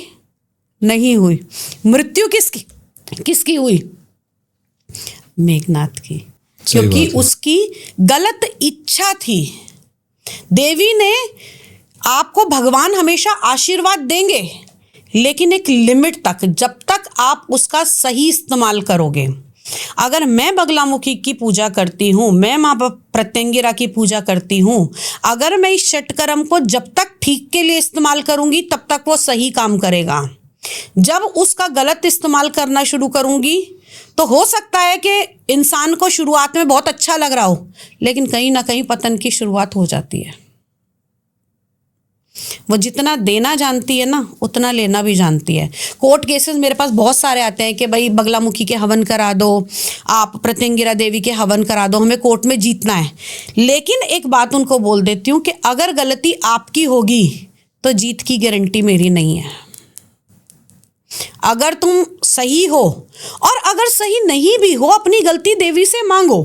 नहीं हुई। मृत्यु किसकी हुई? मेघनाथ की, क्योंकि उसकी गलत इच्छा थी। देवी ने, आपको भगवान हमेशा आशीर्वाद देंगे, लेकिन एक लिमिट तक, जब तक आप उसका सही इस्तेमाल करोगे। अगर मैं बगलामुखी की पूजा करती हूँ, मैं माँ प्रत्यंगिरा की पूजा करती हूँ, अगर मैं इस षटकर्म को जब तक ठीक के लिए इस्तेमाल करूंगी तब तक वो सही काम करेगा। जब उसका गलत इस्तेमाल करना शुरू करूंगी तो हो सकता है कि इंसान को शुरुआत में बहुत अच्छा लग रहा हो, लेकिन कहीं ना कहीं पतन की शुरुआत हो जाती है। वो जितना देना जानती है ना, उतना लेना भी जानती है। कोर्ट केसेस मेरे पास बहुत सारे आते हैं कि भाई बगलामुखी के हवन करा दो, आप प्रत्यंगिरा देवी के हवन करा दो, हमें कोर्ट में जीतना है। लेकिन एक बात उनको बोल देती हूँ कि अगर गलती आपकी होगी तो जीत की गारंटी मेरी नहीं है। अगर तुम सही हो, और अगर सही नहीं भी हो, अपनी गलती देवी से मांगो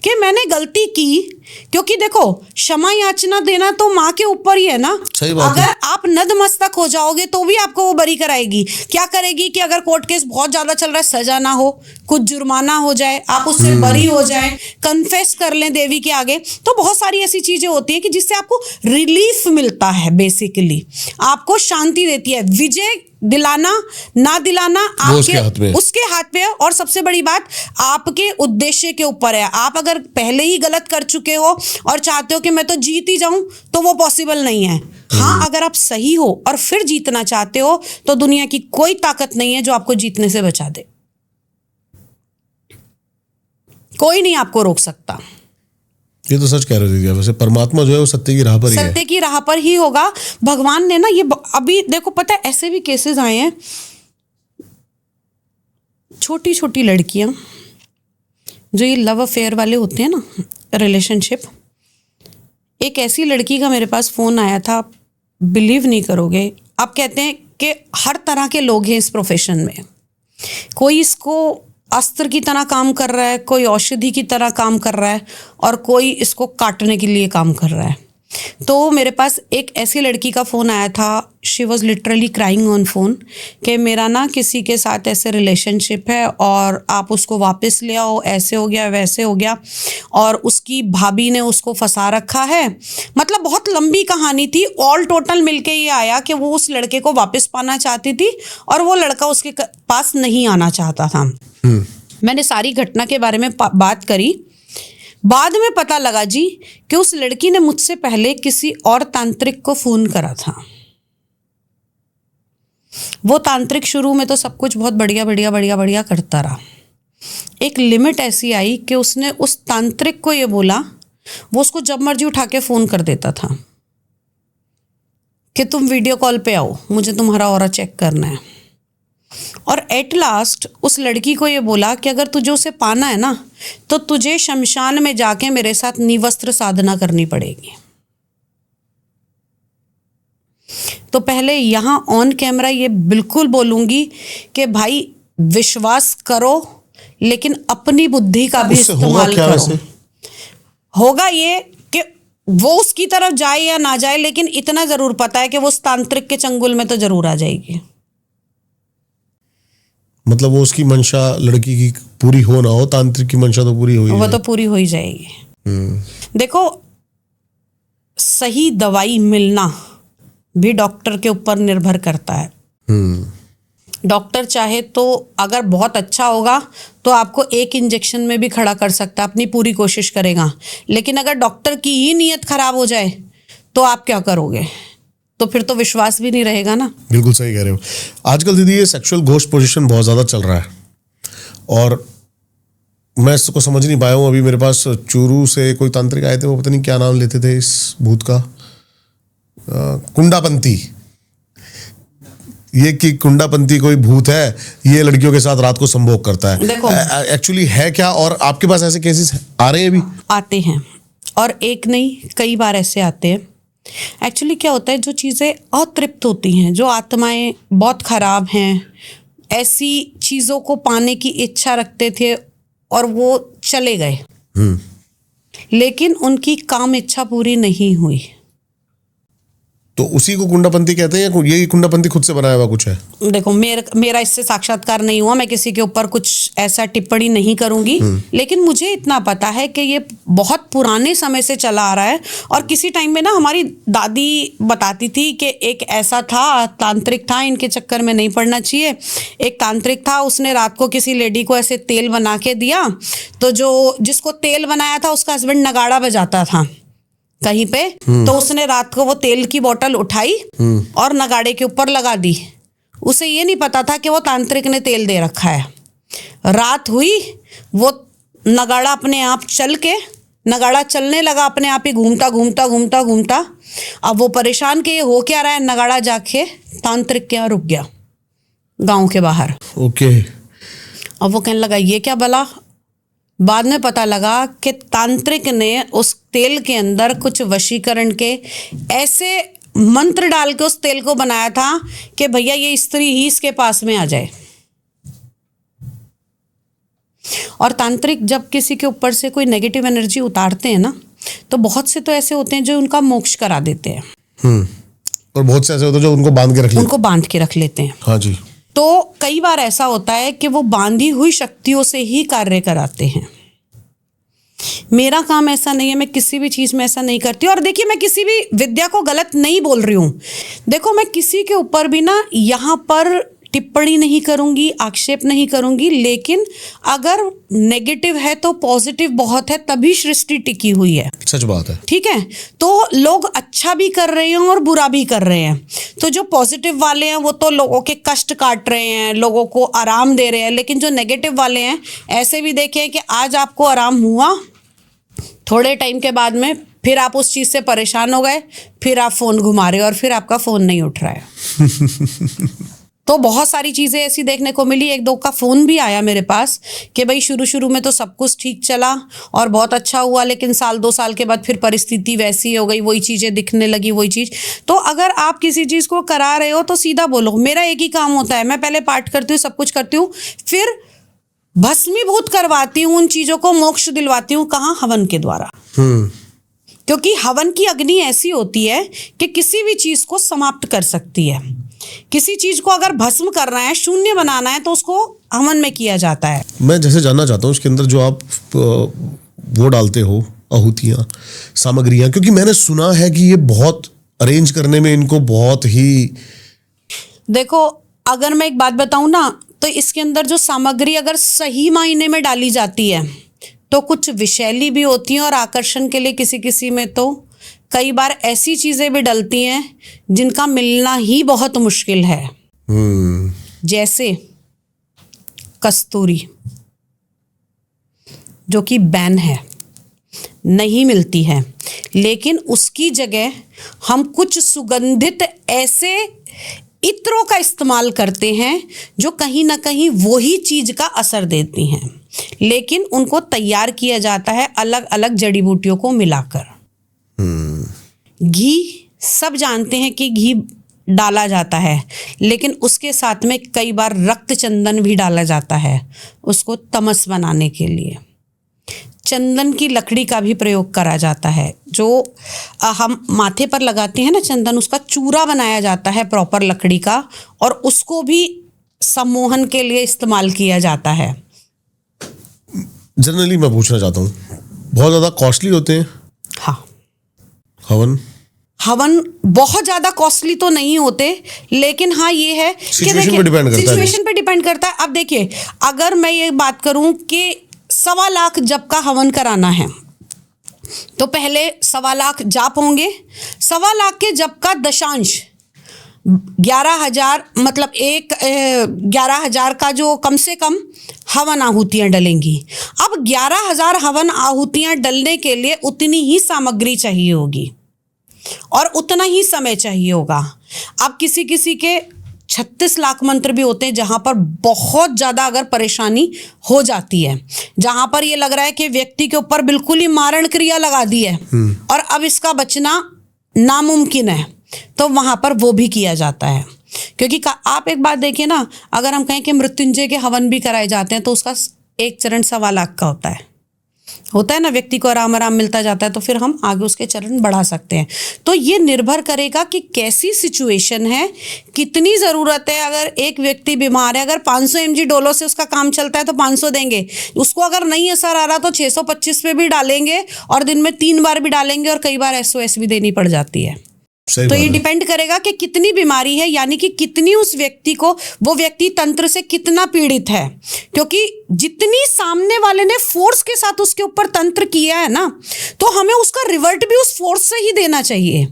कि मैंने गलती की, क्योंकि देखो क्षमा याचना देना तो माँ के ऊपर ही है ना। सही बात अगर है। आप नतमस्तक हो जाओगे तो भी आपको वो बरी कराएगी। क्या करेगी कि अगर कोर्ट केस बहुत ज्यादा चल रहा है, सजा ना हो, कुछ जुर्माना हो जाए, आप उससे बरी हो जाए, कन्फेस कर लें देवी के आगे, तो बहुत सारी ऐसी चीजें होती है कि जिससे आपको रिलीफ मिलता है। बेसिकली आपको शांति देती है। विजय दिलाना ना दिलाना उसके हाथ पे है। और सबसे बड़ी बात आपके उद्देश्य के ऊपर है। आप अगर पहले ही गलत कर चुके हो और चाहते हो कि मैं तो जीत ही जाऊं, तो वो पॉसिबल नहीं है। हाँ, अगर आप सही हो और फिर जीतना चाहते हो तो दुनिया की कोई ताकत नहीं है जो आपको जीतने से बचा दे। कोई नहीं आपको रोक सकता। ये तो सच कह रहे थे। वैसे परमात्मा जो है वो सत्य की राह पर ही है। सत्य की राह पर ही होगा। भगवान ने ना, ये अभी देखो, पता है ऐसे भी केसेस आए हैं, छोटी छोटी लड़कियां जो ये लव अफेयर वाले होते हैं ना, रिलेशनशिप। एक ऐसी लड़की का मेरे पास फोन आया था, बिलीव नहीं करोगे। आप कहते हैं कि हर तरह के लोग हैं इस प्रोफेशन में। कोई इसको अस्त्र की तरह काम कर रहा है, कोई औषधि की तरह काम कर रहा है, और कोई इसको काटने के लिए काम कर रहा है। तो मेरे पास एक ऐसी लड़की का फ़ोन आया था, she was literally crying on phone कि मेरा ना किसी के साथ ऐसे रिलेशनशिप है और आप उसको वापस ले आओ, ऐसे हो गया वैसे हो गया, और उसकी भाभी ने उसको फंसा रखा है। मतलब बहुत लंबी कहानी थी। ऑल टोटल मिलके ये आया कि वो उस लड़के को वापस पाना चाहती थी और वो लड़का उसके पास नहीं आना चाहता था। मैंने सारी घटना के बारे में बात करी। बाद में पता लगा जी कि उस लड़की ने मुझसे पहले किसी और तांत्रिक को फोन करा था। वो तांत्रिक शुरू में तो सब कुछ बहुत बढ़िया बढ़िया बढ़िया बढ़िया करता रहा। एक लिमिट ऐसी आई कि उसने उस तांत्रिक को ये बोला, वो उसको जब मर्जी उठा के फोन कर देता था कि तुम वीडियो कॉल पे आओ, मुझे तुम्हारा ऑरा चेक करना है। और एट लास्ट उस लड़की को ये बोला कि अगर तुझे उसे पाना है ना तो तुझे शमशान में जाके मेरे साथ निवस्त्र साधना करनी पड़ेगी। तो पहले यहाँ ऑन कैमरा ये बिल्कुल बोलूंगी कि भाई विश्वास करो, लेकिन अपनी बुद्धि का भी इस्तेमाल करो। होगा ये कि वो उसकी तरफ जाए या ना जाए, लेकिन इतना जरूर पता है कि वो उस तांत्रिक के चंगुल में तो जरूर आ जाएगी। मतलब वो उसकी मंशा लड़की की पूरी हो ना हो, तांत्रिक की मंशा तो पूरी हो ही वो तो पूरी हो ही जाएगी। देखो, सही दवाई मिलना भी डॉक्टर के ऊपर निर्भर करता है। डॉक्टर चाहे तो अगर बहुत अच्छा होगा तो आपको एक इंजेक्शन में भी खड़ा कर सकता है, अपनी पूरी कोशिश करेगा। लेकिन अगर डॉक्टर की ही नीयत खराब हो जाए तो आप क्या करोगे? तो फिर तो विश्वास भी नहीं रहेगा ना। बिल्कुल सही कह रहे हो। आजकल दीदी ये सेक्सुअल घोस्ट पोजीशन बहुत ज़्यादा चल रहा है और मैं इसको समझ नहीं पाया हूँ। अभी मेरे पास चूरू से कोई तांत्रिक आए थे, वो पता नहीं क्या नाम लेते थे इस भूत का, कुंडापंती। ये कि कुंडापंती कोई भूत है, ये लड़कियों के साथ रात को संभोग करता है। देखो एक्चुअली है क्या, और आपके पास ऐसे केसेस आ रहे हैं अभी? आते हैं, और एक नहीं कई बार ऐसे आते हैं। एक्चुअली क्या होता है, जो चीज़ें अतृप्त होती हैं, जो आत्माएं बहुत खराब हैं, ऐसी चीज़ों को पाने की इच्छा रखते थे और वो चले गए, लेकिन उनकी काम इच्छा पूरी नहीं हुई, तो उसी को कुंडापंती कहते हैं या ये कुंडापंती खुद से बनाया हुआ कुछ है? देखो, मेरा इससे साक्षात्कार नहीं हुआ, मैं किसी के ऊपर कुछ ऐसा टिप्पणी नहीं करूंगी, लेकिन मुझे इतना पता है कि ये बहुत पुराने समय से चला आ रहा है। और किसी टाइम में ना हमारी दादी बताती थी कि एक ऐसा था, तांत्रिक था, इनके चक्कर में नहीं पड़ना चाहिए। एक तांत्रिक था, उसने रात को किसी लेडी को ऐसे तेल बना के दिया, तो जिसको तेल बनाया था उसका हस्बैंड नगाड़ा बजाता था कहीं पे, तो उसने रात को वो तेल की बोतल उठाई और नगाड़े के ऊपर लगा दी। उसे ये नहीं पता था कि वो तांत्रिक ने तेल दे रखा है। रात हुई, वो नगाड़ा अपने आप नगाड़ा चलने लगा, अपने आप ही घूमता घूमता घूमता घूमता। अब वो परेशान कि ये हो क्या रहा है, नगाड़ा जाके तांत्रिक के यहाँ रुक गया, गांव के बाहर। ओके। अब वो कहने लगा ये क्या भला। बाद में पता लगा कि तांत्रिक ने उस तेल के अंदर कुछ वशीकरण के ऐसे मंत्र डाल के उस तेल को बनाया था कि भैया ये स्त्री ही इसके पास में आ जाए। और तांत्रिक जब किसी के ऊपर से कोई नेगेटिव एनर्जी उतारते हैं ना, तो बहुत से तो ऐसे होते हैं जो उनका मोक्ष करा देते हैं, और बहुत से ऐसे होते हैं जो उनको बांध के रख लेते हैं। हाँ जी। तो कई बार ऐसा होता है कि वो बांधी हुई शक्तियों से ही कार्य कराते हैं। मेरा काम ऐसा नहीं है, मैं किसी भी चीज़ में ऐसा नहीं करती। और देखिए, मैं किसी भी विद्या को गलत नहीं बोल रही हूँ। देखो, मैं किसी के ऊपर भी ना यहाँ पर टिप्पणी नहीं करूँगी, आक्षेप नहीं करूँगी, लेकिन अगर नेगेटिव है तो पॉजिटिव बहुत है, तभी सृष्टि टिकी हुई है। सच बात है। ठीक है, तो लोग अच्छा भी कर रहे हैं और बुरा भी कर रहे हैं। तो जो पॉजिटिव वाले हैं वो तो लोगों के कष्ट काट रहे हैं, लोगों को आराम दे रहे हैं, लेकिन जो नेगेटिव वाले हैं, ऐसे भी देखें कि आज आपको आराम हुआ, थोड़े टाइम के बाद में फिर आप उस चीज़ से परेशान हो गए, फिर आप फ़ोन घुमा रहे हो और फिर आपका फ़ोन नहीं उठ रहा है। तो बहुत सारी चीज़ें ऐसी देखने को मिली। एक दो का फ़ोन भी आया मेरे पास कि भाई शुरू में तो सब कुछ ठीक चला और बहुत अच्छा हुआ, लेकिन साल 2 साल के बाद फिर परिस्थिति वैसी हो गई, वही चीज़ें दिखने लगी, वही चीज़। तो अगर आप किसी चीज़ को करा रहे हो तो सीधा बोलो। मेरा एक ही काम होता है, मैं पहले पाठ करती हूँ, सब कुछ करती हूँ, फिर भस्मीभूत करवाती हूँ उन चीज़ों को, मोक्ष दिलवाती हूँ। कहाँ? हवन के द्वारा। क्योंकि हवन की अग्नि ऐसी होती है कि किसी भी चीज़ को समाप्त कर सकती है। किसी चीज को अगर भस्म करना है, शून्य बनाना है, तो उसको हवन में किया जाता है। मैं जैसे जानना चाहता हूँ उसके अंदर जो आप वो डालते हो, आहुतियाँ, सामग्रियाँ, क्योंकि मैंने सुना है कि ये बहुत अरेंज करने में इनको बहुत ही। देखो, अगर मैं एक बात बताऊं ना, तो इसके अंदर जो सामग्री अगर सही मायने में डाली जाती है तो कुछ विषैली भी होती हैं, और आकर्षण के लिए किसी किसी में तो कई बार ऐसी चीजें भी डलती हैं जिनका मिलना ही बहुत मुश्किल है। जैसे कस्तूरी, जो कि बैन है, नहीं मिलती है, लेकिन उसकी जगह हम कुछ सुगंधित ऐसे इत्रों का इस्तेमाल करते हैं जो कहीं ना कहीं वही चीज का असर देती हैं, लेकिन उनको तैयार किया जाता है अलग अलग जड़ी बूटियों को मिलाकर। घी, सब जानते हैं कि घी डाला जाता है, लेकिन उसके साथ में कई बार रक्त चंदन भी डाला जाता है उसको तमस बनाने के लिए। चंदन की लकड़ी का भी प्रयोग करा जाता है, जो हम माथे पर लगाते हैं ना चंदन, उसका चूरा बनाया जाता है प्रॉपर लकड़ी का, और उसको भी सम्मोहन के लिए इस्तेमाल किया जाता है। जनरली मैं पूछना चाहता हूँ, बहुत ज़्यादा कॉस्टली होते हैं? हाँ, हवन बहुत ज़्यादा कॉस्टली तो नहीं होते, लेकिन हाँ ये है कि सिचुएशन पे डिपेंड करता है। सिचुएशन पे डिपेंड करता है। अब देखिए, अगर मैं ये बात करूं कि 1.25 लाख जप का हवन कराना है, तो पहले 1.25 लाख जाप होंगे। 1.25 लाख के जप का दशांश 11,000, मतलब 11,000 का जो कम से कम हवन आहुतियाँ डलेंगी। अब 11,000 हवन आहुतियाँ डलने के लिए उतनी ही सामग्री चाहिए होगी और उतना ही समय चाहिए होगा। अब किसी किसी के 36 लाख मंत्र भी होते हैं, जहां पर बहुत ज़्यादा अगर परेशानी हो जाती है, जहां पर ये लग रहा है कि व्यक्ति के ऊपर बिल्कुल ही मारण क्रिया लगा दी है और अब इसका बचना नामुमकिन है, तो वहां पर वो भी किया जाता है। क्योंकि आप एक बात देखिए ना, अगर हम कहें कि मृत्युंजय के हवन भी कराए जाते हैं, तो उसका एक चरण 1.25 लाख का होता है ना, व्यक्ति को आराम आराम मिलता जाता है, तो फिर हम आगे उसके चरण बढ़ा सकते हैं। तो ये निर्भर करेगा कि कैसी सिचुएशन है, कितनी ज़रूरत है। अगर एक व्यक्ति बीमार है, अगर 500 mg डोलो से उसका काम चलता है तो 500 देंगे, उसको अगर नहीं असर आ रहा तो 625 पे भी डालेंगे, और दिन में 3 बार भी डालेंगे, और कई बार SOS भी देनी पड़ जाती है। तो ये डिपेंड करेगा कि कितनी बीमारी है, यानी कि कितनी उस व्यक्ति को, वो व्यक्ति तंत्र से कितना पीड़ित है। क्योंकि जितनी सामने वाले ने फोर्स के साथ उसके ऊपर तंत्र किया है ना, तो हमें उसका रिवर्ट भी उस फोर्स से ही देना चाहिए।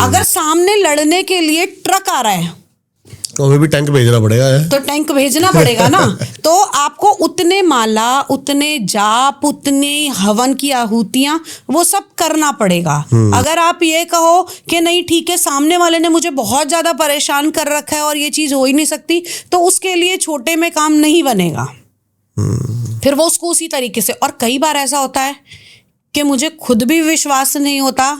अगर सामने लड़ने के लिए ट्रक आ रहा है तो हमें भी टैंक भेजना पड़ेगा है? तो टैंक भेजना पड़ेगा ना। तो आपको उतने माला, उतने जाप, उतनी हवन की आहुतियां, वो सब करना पड़ेगा। अगर आप ये कहो कि नहीं ठीक है, सामने वाले ने मुझे बहुत ज्यादा परेशान कर रखा है और ये चीज हो ही नहीं सकती, तो उसके लिए छोटे में काम नहीं बनेगा। फिर वो उसको उसी तरीके से, और कई बार ऐसा होता है कि मुझे खुद भी विश्वास नहीं होता,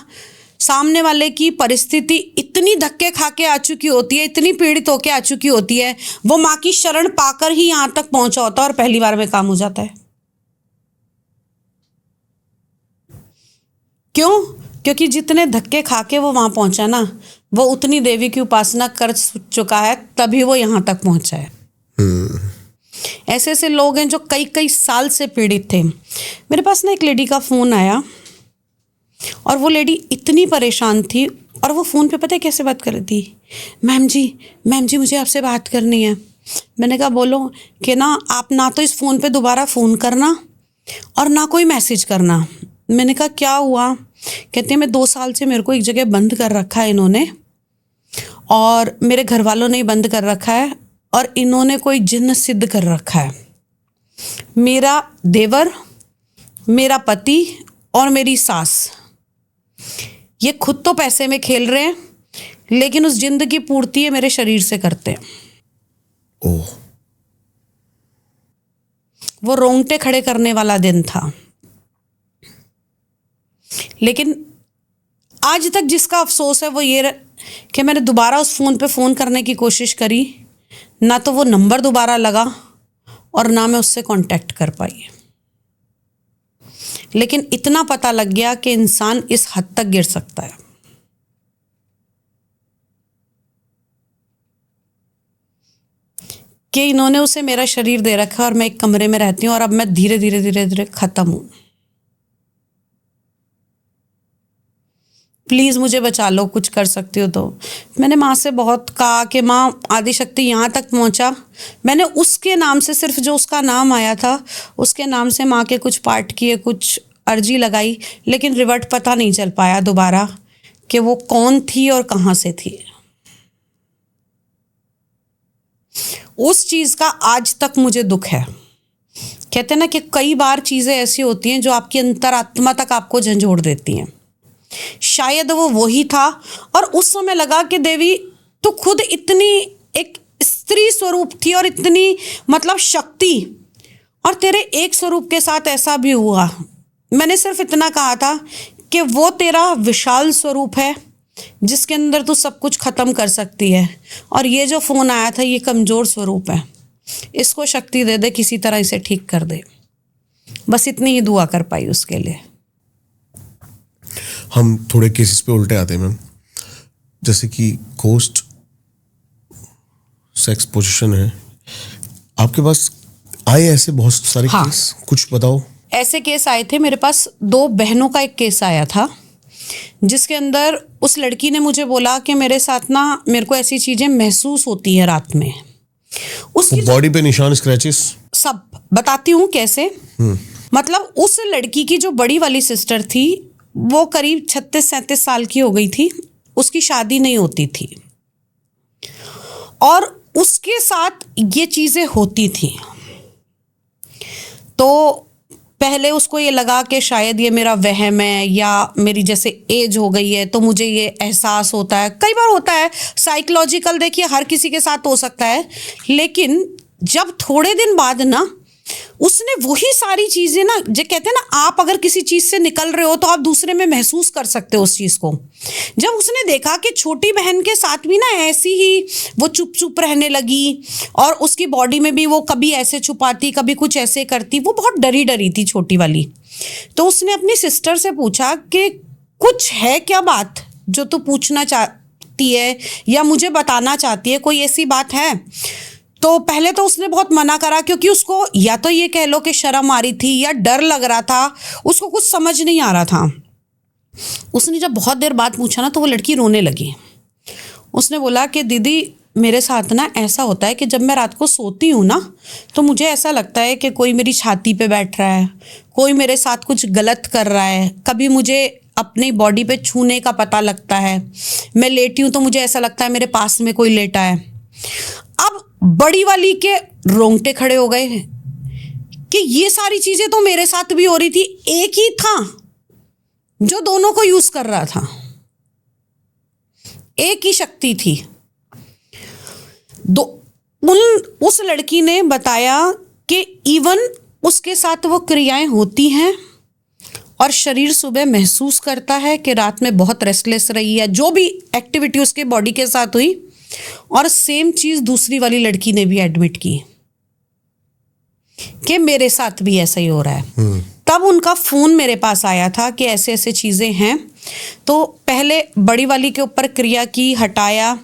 सामने वाले की परिस्थिति इतनी धक्के खा के आ चुकी होती है, इतनी पीड़ित होके आ चुकी होती है, वो माँ की शरण पाकर ही यहाँ तक पहुंचा होता है और पहली बार में काम हो जाता है। क्यों? क्योंकि जितने धक्के खा के वो वहां पहुंचा ना, वो उतनी देवी की उपासना कर चुका है, तभी वो यहाँ तक पहुंचा है। ऐसे ऐसे लोग हैं जो कई कई साल से पीड़ित थे। मेरे पास ना एक लेडी का फोन आया, और वो लेडी इतनी परेशान थी, और वो फ़ोन पे पता है कैसे बात कर रही थी, मैम जी मुझे आपसे बात करनी है। मैंने कहा बोलो। कि ना आप ना तो इस फ़ोन पे दोबारा फ़ोन करना और ना कोई मैसेज करना। मैंने कहा क्या हुआ? कहते हैं मैं 2 साल से, मेरे को एक जगह बंद कर रखा है इन्होंने, और मेरे घर वालों ने बंद कर रखा है, और इन्होंने कोई जिन्न सिद्ध कर रखा है। मेरा देवर, मेरा पति और मेरी सास, ये खुद तो पैसे में खेल रहे हैं, लेकिन उस जिंद की पूर्ति ये मेरे शरीर से करते हैं। ओह। वो रोंगटे खड़े करने वाला दिन था। लेकिन आज तक जिसका अफसोस है वो ये कि मैंने दोबारा उस फ़ोन पे फ़ोन करने की कोशिश करी, ना तो वो नंबर दोबारा लगा और ना मैं उससे कांटेक्ट कर पाई। लेकिन इतना पता लग गया कि इंसान इस हद तक गिर सकता है। कि इन्होंने उसे मेरा शरीर दे रखा है और मैं एक कमरे में रहती हूँ, और अब मैं धीरे धीरे धीरे धीरे खत्म हूँ। प्लीज़ मुझे बचा लो, कुछ कर सकती हो तो। मैंने माँ से बहुत कहा कि माँ, आदिशक्ति यहाँ तक पहुँचा। मैंने उसके नाम से, सिर्फ जो उसका नाम आया था उसके नाम से माँ के कुछ पाठ किए, कुछ अर्जी लगाई, लेकिन रिवर्ट पता नहीं चल पाया दोबारा कि वो कौन थी और कहाँ से थी। उस चीज़ का आज तक मुझे दुख है। कहते हैं ना कि कई बार चीज़ें ऐसी होती हैं जो आपकी अंतरात्मा तक आपको झंझोड़ देती हैं। शायद वो वही था, और उस समय लगा कि देवी तो खुद इतनी एक स्त्री स्वरूप थी और इतनी मतलब शक्ति, और तेरे एक स्वरूप के साथ ऐसा भी हुआ। मैंने सिर्फ इतना कहा था कि वो तेरा विशाल स्वरूप है जिसके अंदर तू सब कुछ खत्म कर सकती है, और ये जो फोन आया था ये कमजोर स्वरूप है, इसको शक्ति दे दे, किसी तरह इसे ठीक कर दे। बस इतनी ही दुआ कर पाई उसके लिए। हम थोड़े केसेस पे उल्टे आते हैं मैम, जैसे कि घोस्ट सेक्स पोजीशन है, आपके पास आए ऐसे बहुत सारे हाँ। केस, कुछ बताओ। ऐसे केस आए थे मेरे पास। 2 बहनों का एक केस आया था जिसके अंदर उस लड़की ने मुझे बोला कि मेरे साथ ना मेरे को ऐसी चीजें महसूस होती है रात में। उसकी बॉडी पे निशान, स्क्रैचेस, सब बताती हूँ कैसे। मतलब उस लड़की की जो बड़ी वाली सिस्टर थी वो करीब 36-37 साल की हो गई थी, उसकी शादी नहीं होती थी और उसके साथ ये चीजें होती थी। तो पहले उसको ये लगा कि शायद ये मेरा वहम है या मेरी जैसे एज हो गई है तो मुझे ये एहसास होता है। कई बार होता है साइकोलॉजिकल, देखिए हर किसी के साथ हो सकता है, लेकिन जब थोड़े दिन बाद ना उसने वही सारी चीजें ना, जो कहते हैं ना आप अगर किसी चीज से निकल रहे हो तो आप दूसरे में महसूस कर सकते हो उस चीज को। जब उसने देखा कि छोटी बहन के साथ भी ना ऐसी ही वो चुप चुप रहने लगी और उसकी बॉडी में भी वो कभी ऐसे छुपाती कभी कुछ ऐसे करती, वो बहुत डरी डरी थी छोटी वाली। तो उसने अपनी सिस्टर से पूछा कि कुछ है क्या बात जो तू पूछना चाहती है या मुझे बताना चाहती है, कोई ऐसी बात है? तो पहले तो उसने बहुत मना करा, क्योंकि उसको या तो ये कह लो कि शर्म आ रही थी या डर लग रहा था, उसको कुछ समझ नहीं आ रहा था। उसने जब बहुत देर बाद पूछा ना तो वो लड़की रोने लगी। उसने बोला कि दीदी मेरे साथ ना ऐसा होता है कि जब मैं रात को सोती हूँ ना तो मुझे ऐसा लगता है कि कोई मेरी छाती पे बैठ रहा है, कोई मेरे साथ कुछ गलत कर रहा है। कभी मुझे अपनी बॉडी पे छूने का पता लगता है, मैं लेटी हूँ तो मुझे ऐसा लगता है मेरे पास में कोई लेटा है। अब बड़ी वाली के रोंगटे खड़े हो गए कि ये सारी चीजें तो मेरे साथ भी हो रही थी, एक ही था जो दोनों को यूज कर रहा था, एक ही शक्ति थी। उस लड़की ने बताया कि इवन उसके साथ वो क्रियाएं होती हैं और शरीर सुबह महसूस करता है कि रात में बहुत रेस्टलेस रही है, जो भी एक्टिविटी उसके बॉडी के साथ हुई। और सेम चीज दूसरी वाली लड़की ने भी एडमिट की कि मेरे साथ भी ऐसा ही हो रहा है। तब उनका फोन मेरे पास आया था कि ऐसे ऐसे चीजें हैं। तो पहले बड़ी वाली के ऊपर क्रिया की, हटाया,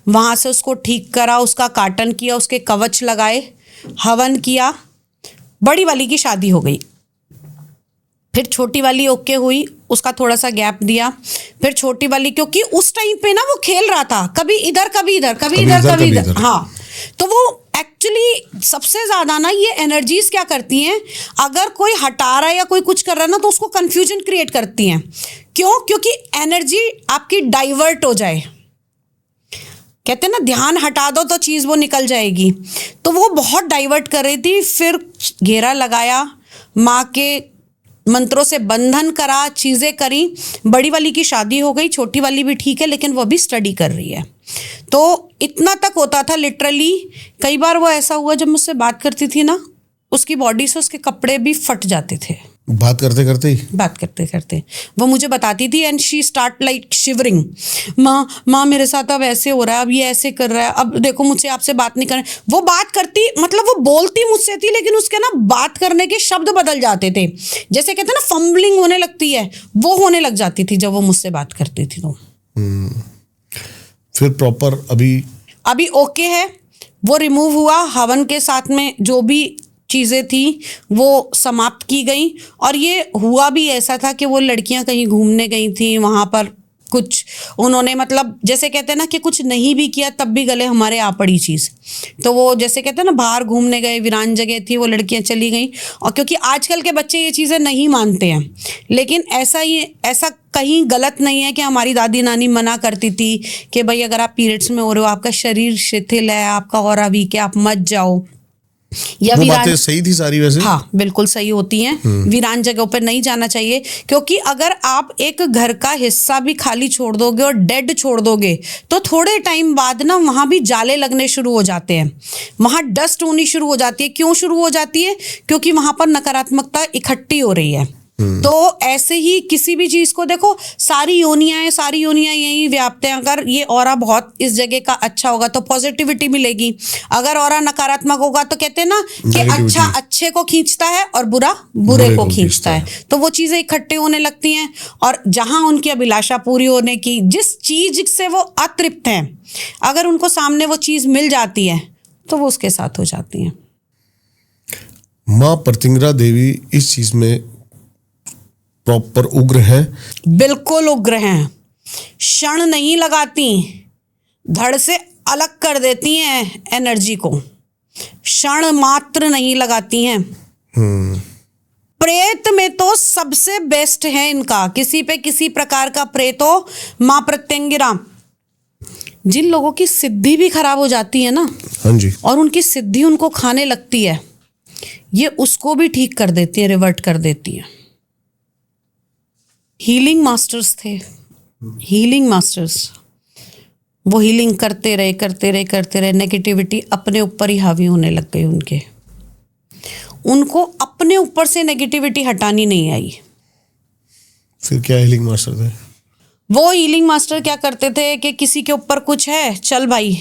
वहां से उसको ठीक करा, उसका काटन किया, उसके कवच लगाए, हवन किया, बड़ी वाली की शादी हो गई। फिर छोटी वाली ओके हुई, उसका थोड़ा सा गैप दिया। फिर छोटी वाली, क्योंकि उस टाइम पे ना वो खेल रहा था, कभी इधर कभी इधर, कभी इधर कभी इधर। हाँ, तो वो एक्चुअली सबसे ज्यादा ना ये एनर्जीज क्या करती हैं, अगर कोई हटा रहा है या कोई कुछ कर रहा है ना तो उसको कंफ्यूजन क्रिएट करती हैं। क्यों? क्योंकि एनर्जी आपकी डाइवर्ट हो जाए। कहते हैं ना ध्यान हटा दो तो चीज वो निकल जाएगी। तो वो बहुत डाइवर्ट कर रही थी। फिर घेरा लगाया, माँ के मंत्रों से बंधन करा, चीजें करी, बड़ी वाली की शादी हो गई, छोटी वाली भी ठीक है लेकिन वो भी स्टडी कर रही है। तो इतना तक होता था लिटरली। कई बार वो ऐसा हुआ जब मुझसे बात करती थी ना, उसकी बॉडी से उसके कपड़े भी फट जाते थे बात करते करते वो मुझे बताती थी। And she start like shivering, माँ मेरे साथ अब ऐसे हो रहा है, अब ये ऐसे कर रहा है, अब देखो मुझसे आपसे बात नहीं कर। वो बात करती, मतलब वो बोलती मुझसे थी लेकिन उसके ना बात करने के शब्द बदल जाते थे, जैसे कहते हैं ना फंबलिंग होने लगती है, वो होने लग जाती थी जब वो मुझसे बात करती थी। तो फिर प्रॉपर अभी ओके है, वो रिमूव हुआ, हवन के साथ में जो भी चीज़ें थी वो समाप्त की गई। और ये हुआ भी ऐसा था कि वो लड़कियां कहीं घूमने गई थी, वहाँ पर कुछ उन्होंने, मतलब जैसे कहते हैं ना कि कुछ नहीं भी किया तब भी गले हमारे आ पड़ी चीज़। तो वो जैसे कहते हैं ना बाहर घूमने गए, वीरान जगह थी, वो लड़कियां चली गई। और क्योंकि आजकल के बच्चे ये चीज़ें नहीं मानते हैं, लेकिन ऐसा कहीं गलत नहीं है कि हमारी दादी नानी मना करती थी कि भाई अगर आप पीरियड्स में हो रहे हो, आपका शरीर शिथिल है, आपका ऑरा वीक है, आप मत जाओ। या वो वीरान, बातें सही थी सारी वैसे। हाँ बिल्कुल सही होती हैं। वीरान जगहों पर नहीं जाना चाहिए, क्योंकि अगर आप एक घर का हिस्सा भी खाली छोड़ दोगे और डेड छोड़ दोगे तो थोड़े टाइम बाद ना वहां भी जाले लगने शुरू हो जाते हैं, वहां डस्ट होनी शुरू हो जाती है। क्यों शुरू हो जाती है? क्योंकि वहां पर नकारात्मकता इकट्ठी हो रही है। तो ऐसे ही किसी भी चीज को देखो, सारी योनियां यही व्याप्त हैं। अगर ये ऑरा बहुत इस जगह का अच्छा होगा तो पॉजिटिविटी मिलेगी, अगर ऑरा नकारात्मक होगा तो कहते हैं ना कि अच्छा अच्छे को खींचता है और बुरा बुरे को खींचता है। तो वो चीजें इकट्ठे होने लगती हैं, और जहां उनकी अभिलाषा पूरी होने की, जिस चीज से वो अतृप्त हैं, अगर उनको सामने वो चीज मिल जाती है तो वो उसके साथ हो जाती है। माँ प्रत्यंगिरा देवी इस चीज में प्रॉपर उग्र है। बिल्कुल उग्र हैं, क्षण नहीं लगाती, धड़ से अलग कर देती हैं एनर्जी को, क्षण मात्र नहीं लगाती हैं। प्रेत में तो सबसे बेस्ट है इनका, किसी पे किसी प्रकार का प्रेत हो, माँ प्रत्यंगिरा। जिन लोगों की सिद्धि भी खराब हो जाती है ना, हाँ जी, और उनकी सिद्धि उनको खाने लगती है, ये उसको भी ठीक कर देती है, रिवर्ट कर देती है। हीलिंग मास्टर्स थे, हीलिंग मास्टर्स। वो हीलिंग करते रहे, नेगेटिविटी अपने ऊपर ही हावी होने लग गई उनके। उनको अपने ऊपर से नेगेटिविटी हटानी नहीं आई। फिर क्या हीलिंग मास्टर थे? वो हीलिंग मास्टर क्या करते थे कि किसी के ऊपर कुछ है, चल भाई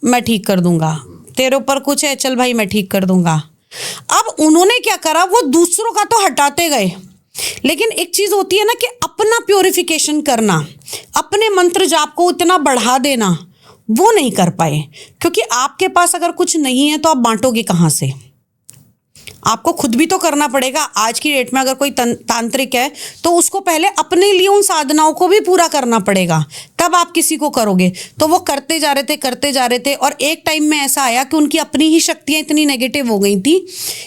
मैं ठीक कर दूंगा, तेरे ऊपर कुछ है, चल भाई मैं ठीक कर दूंगा। अब उन्होंने क्या करा, वो दूसरों का तो हटाते गए, लेकिन एक चीज होती है ना कि अपना प्योरिफिकेशन करना, अपने मंत्र जाप को इतना बढ़ा देना, वो नहीं कर पाए। क्योंकि आपके पास अगर कुछ नहीं है तो आप बांटोगे कहाँ से? आपको खुद भी तो करना पड़ेगा। आज की डेट में अगर कोई तांत्रिक है तो उसको पहले अपने लिए उन साधनाओं को भी पूरा करना पड़ेगा, तब आप किसी को करोगे। तो वो करते जा रहे थे और एक टाइम में ऐसा आया कि उनकी अपनी ही शक्तियां इतनी नेगेटिव हो गई थी,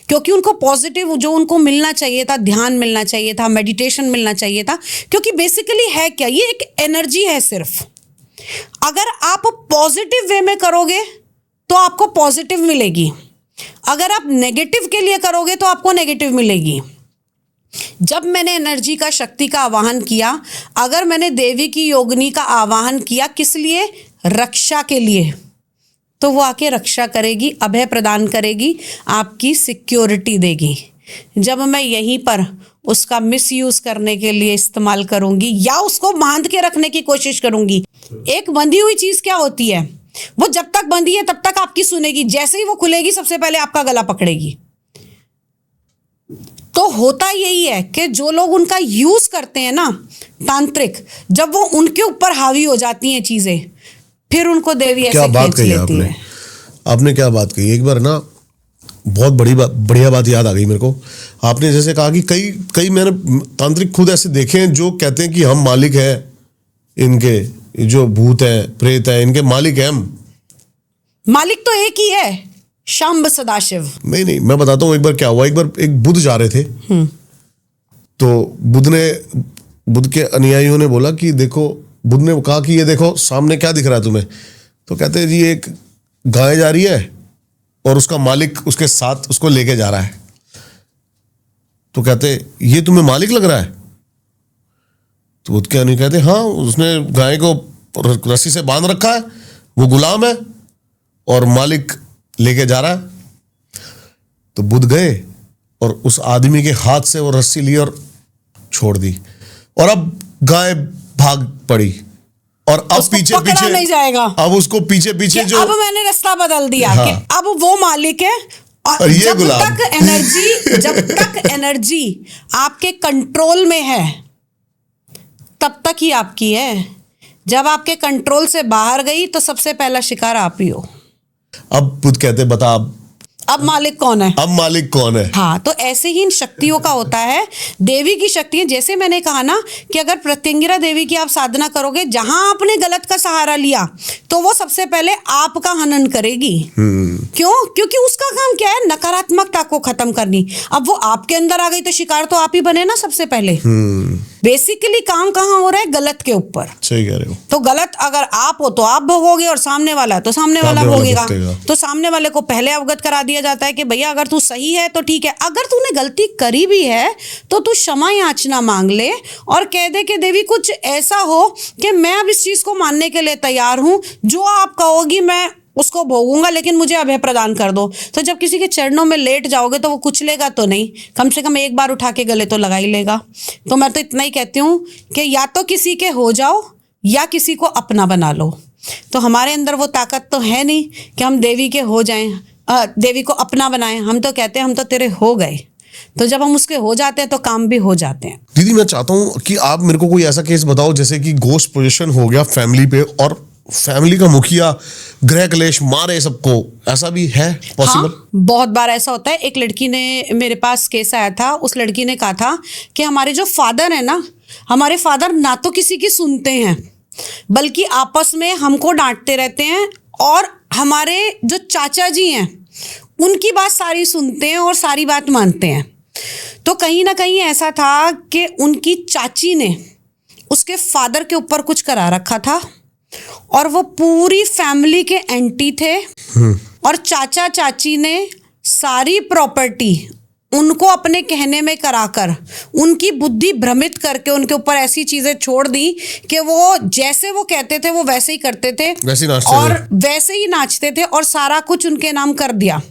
क्योंकि उनको पॉजिटिव जो उनको मिलना चाहिए था, ध्यान मिलना चाहिए था, मेडिटेशन मिलना चाहिए था। क्योंकि बेसिकली है क्या, ये एक एनर्जी है सिर्फ। अगर आप पॉजिटिव वे में करोगे तो आपको पॉजिटिव मिलेगी, अगर आप नेगेटिव के लिए करोगे तो आपको नेगेटिव मिलेगी। जब मैंने एनर्जी का, शक्ति का आवाहन किया, अगर मैंने देवी की योगिनी का आवाहन किया, किस लिए? रक्षा के लिए, तो वो आके रक्षा करेगी, अभय प्रदान करेगी, आपकी सिक्योरिटी देगी। जब मैं यहीं पर उसका मिसयूज करने के लिए इस्तेमाल करूंगी या उसको बांध के रखने की कोशिश करूंगी, एक बंधी हुई चीज क्या होती है, वो जब तक बंधी है तब तक आपकी सुनेगी, जैसे ही वो खुलेगी सबसे पहले आपका गला पकड़ेगी। तो होता यही है कि जो लोग उनका यूज करते हैं ना तांत्रिक, जब वो उनके ऊपर हावी हो जाती हैं चीजें, फिर उनको देवी ऐसे खींच लेती है। आपने क्या बात कही, एक बार ना बहुत बढ़िया बात याद आ गई मेरे को। आपने जैसे कहा कि कई मैंने तांत्रिक खुद ऐसे देखे हैं जो कहते हैं कि हम मालिक हैं, इनके जो भूत है, प्रेत है, इनके मालिक हैं हम। मालिक तो एक ही है, शांब सदाशिव। नहीं, मैं बताता हूँ। एक बार क्या हुआ, एक बार एक बुद्ध जा रहे थे, तो बुद्ध के अनुयायियों ने बोला कि देखो, बुद्ध ने कहा कि ये देखो सामने क्या दिख रहा है तुम्हें? तो कहते हैं जी एक गाय जा रही है और उसका मालिक उसके साथ उसको लेके जा रहा है। तो कहते ये तुम्हें मालिक लग रहा है? तो बुद्ध के अनुयायी कहते हाँ, उसने गाय को रस्सी से बांध रखा है, वो गुलाम है और मालिक लेके जा रहा है। तो बुद्ध गए और उस आदमी के हाथ से वो रस्सी ली और छोड़ दी, और अब गाय भाग पड़ी, और अब पीछे नहीं जाएगा। अब उसको पीछे जो अब मैंने रास्ता बदल दिया, हाँ, कि अब वो मालिक है और ये जब गुलाम। तक एनर्जी आपके कंट्रोल में है तब तक ही आपकी है। जब आपके कंट्रोल से बाहर गई तो सबसे पहला शिकार आप ही हो। अब बुद्ध कहते बता अब मालिक कौन है? अब मालिक कौन है? हाँ, तो ऐसे ही इन शक्तियों का होता है। देवी की शक्ति है, जैसे मैंने कहा ना कि अगर प्रत्यंगिरा देवी की आप साधना करोगे, जहां आपने गलत का सहारा लिया तो वो सबसे पहले आपका हनन करेगी। क्यों? क्योंकि उसका काम क्या है, नकारात्मकता को खत्म करनी। अब वो आपके अंदर आ गई तो शिकार तो आप ही बने ना सबसे पहले। बेसिकली काम कहाँ हो रहा है, गलत के ऊपर। सही कह रहे हो। तो गलत अगर आप हो तो आप भोगोगे, और सामने वाला है तो सामने वाला भोगेगा। तो सामने वाले को पहले अवगत करा दिया जाता है कि भैया अगर तू सही है तो ठीक है, अगर तूने गलती करी भी है तो तू क्षमा याचना मांग ले और कह दे कि देवी कुछ ऐसा हो कि मैं अब इस चीज को मानने के लिए तैयार हूं, जो आप कहोगी मैं उसको भोगूंगा, लेकिन मुझे अभय प्रदान कर दो। तो जब किसी के चरणों में लेट जाओगे तो वो कुचलेगा तो नहीं, कम से कम एक बार उठा के गले तो लगा ही लेगा। तो मैं तो इतना ही कहती हूँ कि या तो किसी के हो जाओ या किसी को अपना बना लो। तो हमारे अंदर वो ताकत तो है नहीं कि हम देवी के हो जाएं, देवी को अपना बनाएं। हम तो कहते हैं हम तो तेरे हो गए। तो जब हम उसके हो जाते हैं तो काम भी हो जाते हैं। दीदी मैं चाहता हूँ कि आप मेरे को कोई ऐसा केस बताओ जैसे कि गोस्ट पोजीशन हो गया फैमिली पे और फैमिली का मुखिया गृह क्लेश मारे सबको, ऐसा भी है पॉसिबल? हाँ, बहुत बार ऐसा होता है। एक लड़की ने मेरे पास केस आया था, उस लड़की ने कहा था कि हमारे जो फादर है ना, हमारे फादर ना तो किसी की सुनते हैं बल्कि आपस में हमको डांटते रहते हैं, और हमारे जो चाचा जी हैं उनकी बात सारी सुनते हैं और सारी बात मानते हैं। तो कहीं ना कहीं ऐसा था कि उनकी चाची ने उसके फादर के ऊपर कुछ करा रखा था और वो पूरी फैमिली के एंटी थे, और चाचा चाची ने सारी प्रॉपर्टी उनको अपने कहने में कराकर उनकी बुद्धि भ्रमित करके उनके ऊपर ऐसी चीजें छोड़ दी कि वो जैसे वो कहते थे वो वैसे ही करते थे, वैसे नाचते और थे। वैसे ही नाचते थे और सारा कुछ उनके नाम कर दिया।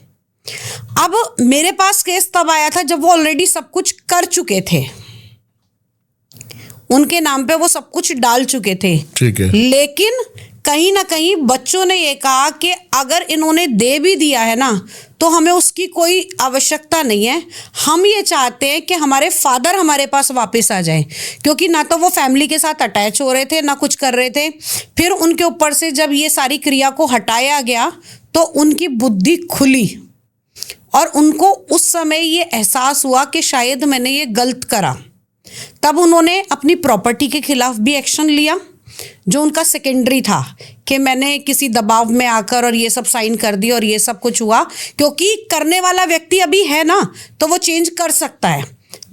अब मेरे पास केस तब आया था जब वो ऑलरेडी सब कुछ कर चुके थे, उनके नाम पे वो सब कुछ डाल चुके थे। ठीक है। लेकिन कहीं ना कहीं बच्चों ने ये कहा कि अगर इन्होंने दे भी दिया है ना तो हमें उसकी कोई आवश्यकता नहीं है, हम ये चाहते हैं कि हमारे फादर हमारे पास वापस आ जाएं, क्योंकि ना तो वो फैमिली के साथ अटैच हो रहे थे ना कुछ कर रहे थे। फिर उनके ऊपर से जब ये सारी क्रिया को हटाया गया तो उनकी बुद्धि खुली और उनको उस समय ये एहसास हुआ कि शायद मैंने ये गलत करा। तब उन्होंने अपनी प्रॉपर्टी के खिलाफ भी एक्शन लिया, जो उनका सेकेंडरी था कि मैंने किसी दबाव में आकर और ये सब साइन कर दिया और ये सब कुछ हुआ, क्योंकि करने वाला व्यक्ति अभी है ना तो वो चेंज कर सकता है,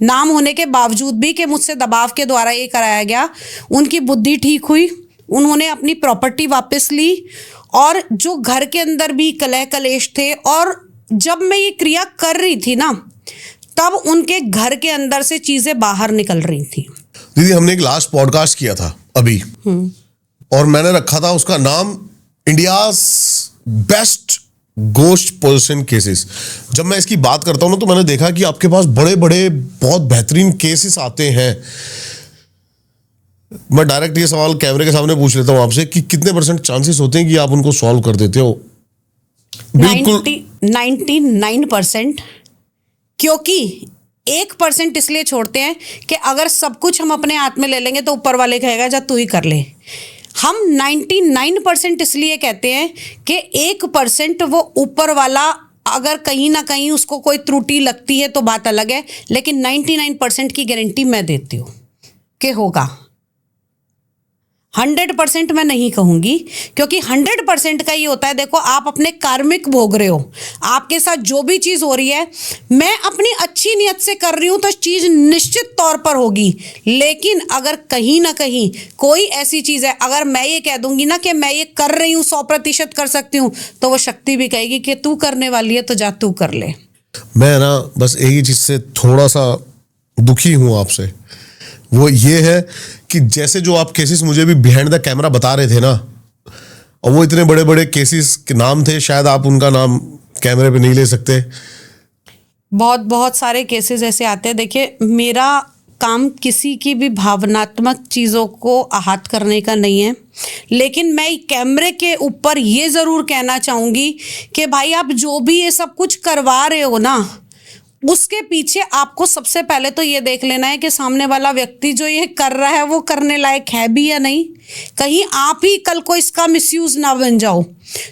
नाम होने के बावजूद भी कि मुझसे दबाव के द्वारा ये कराया गया। उनकी बुद्धि ठीक हुई, उन्होंने अपनी प्रॉपर्टी वापस ली, और जो घर के अंदर भी कलह कलेश थे, और जब मैं ये क्रिया कर रही थी ना तब उनके घर के अंदर से चीजें बाहर निकल रही थी। दीदी हमने एक लास्ट पॉडकास्ट किया था अभी, और मैंने रखा था उसका नाम India's best ghost position cases. जब मैं इसकी बात करता हूं ना तो मैंने देखा कि आपके पास बड़े बड़े बहुत बेहतरीन केसेस आते हैं। मैं डायरेक्ट ये सवाल कैमरे के सामने पूछ लेता हूं आपसे कि कितने % चांसेस होते हैं कि आप उनको सॉल्व कर देते हो? बिल्कुल 99%, क्योंककि 1% इसलिए छोड़ते हैं कि अगर सब कुछ हम अपने हाथ में ले लेंगे तो ऊपर वाले कहेगा जा तू ही कर ले। हम 99% इसलिए कहते हैं कि 1% वो ऊपर वाला अगर कहीं ना कहीं उसको कोई त्रुटि लगती है तो बात अलग है, लेकिन 99% की गारंटी मैं देती हूँ कि होगा। 100% मैं नहीं कहूंगी, क्योंकि 100% का ये होता है, देखो आप अपने कार्मिक भोग रहे हो, आपके साथ जो भी चीज हो रही है मैं अपनी अच्छी नियत से कर रही हूं तो चीज निश्चित तौर पर होगी। लेकिन अगर कहीं ना कहीं कोई ऐसी चीज है, अगर मैं ये कह दूंगी ना कि मैं ये कर रही हूं 100% कर सकती हूँ, तो वो शक्ति भी कहेगी कि तू करने वाली है तो जा तू कर ले। मैं ना बस एक ही चीज से थोड़ा सा दुखी हूं आपसे, वो ये है कि जैसे जो आप केसेस मुझे भी बिहाइंड द कैमरा बता रहे थे ना, और वो इतने बड़े बड़े केसेस के नाम थे, शायद आप उनका नाम कैमरे पे नहीं ले सकते। बहुत सारे केसेस ऐसे आते हैं। देखिए मेरा काम किसी की भी भावनात्मक चीज़ों को आहत करने का नहीं है, लेकिन मैं कैमरे के ऊपर ये ज़रूर कहना चाहूँगी कि भाई आप जो भी ये सब कुछ करवा रहे हो ना, उसके पीछे आपको सबसे पहले तो ये देख लेना है कि सामने वाला व्यक्ति जो ये कर रहा है वो करने लायक है भी या नहीं, कहीं आप ही कल को इसका मिसयूज ना बन जाओ।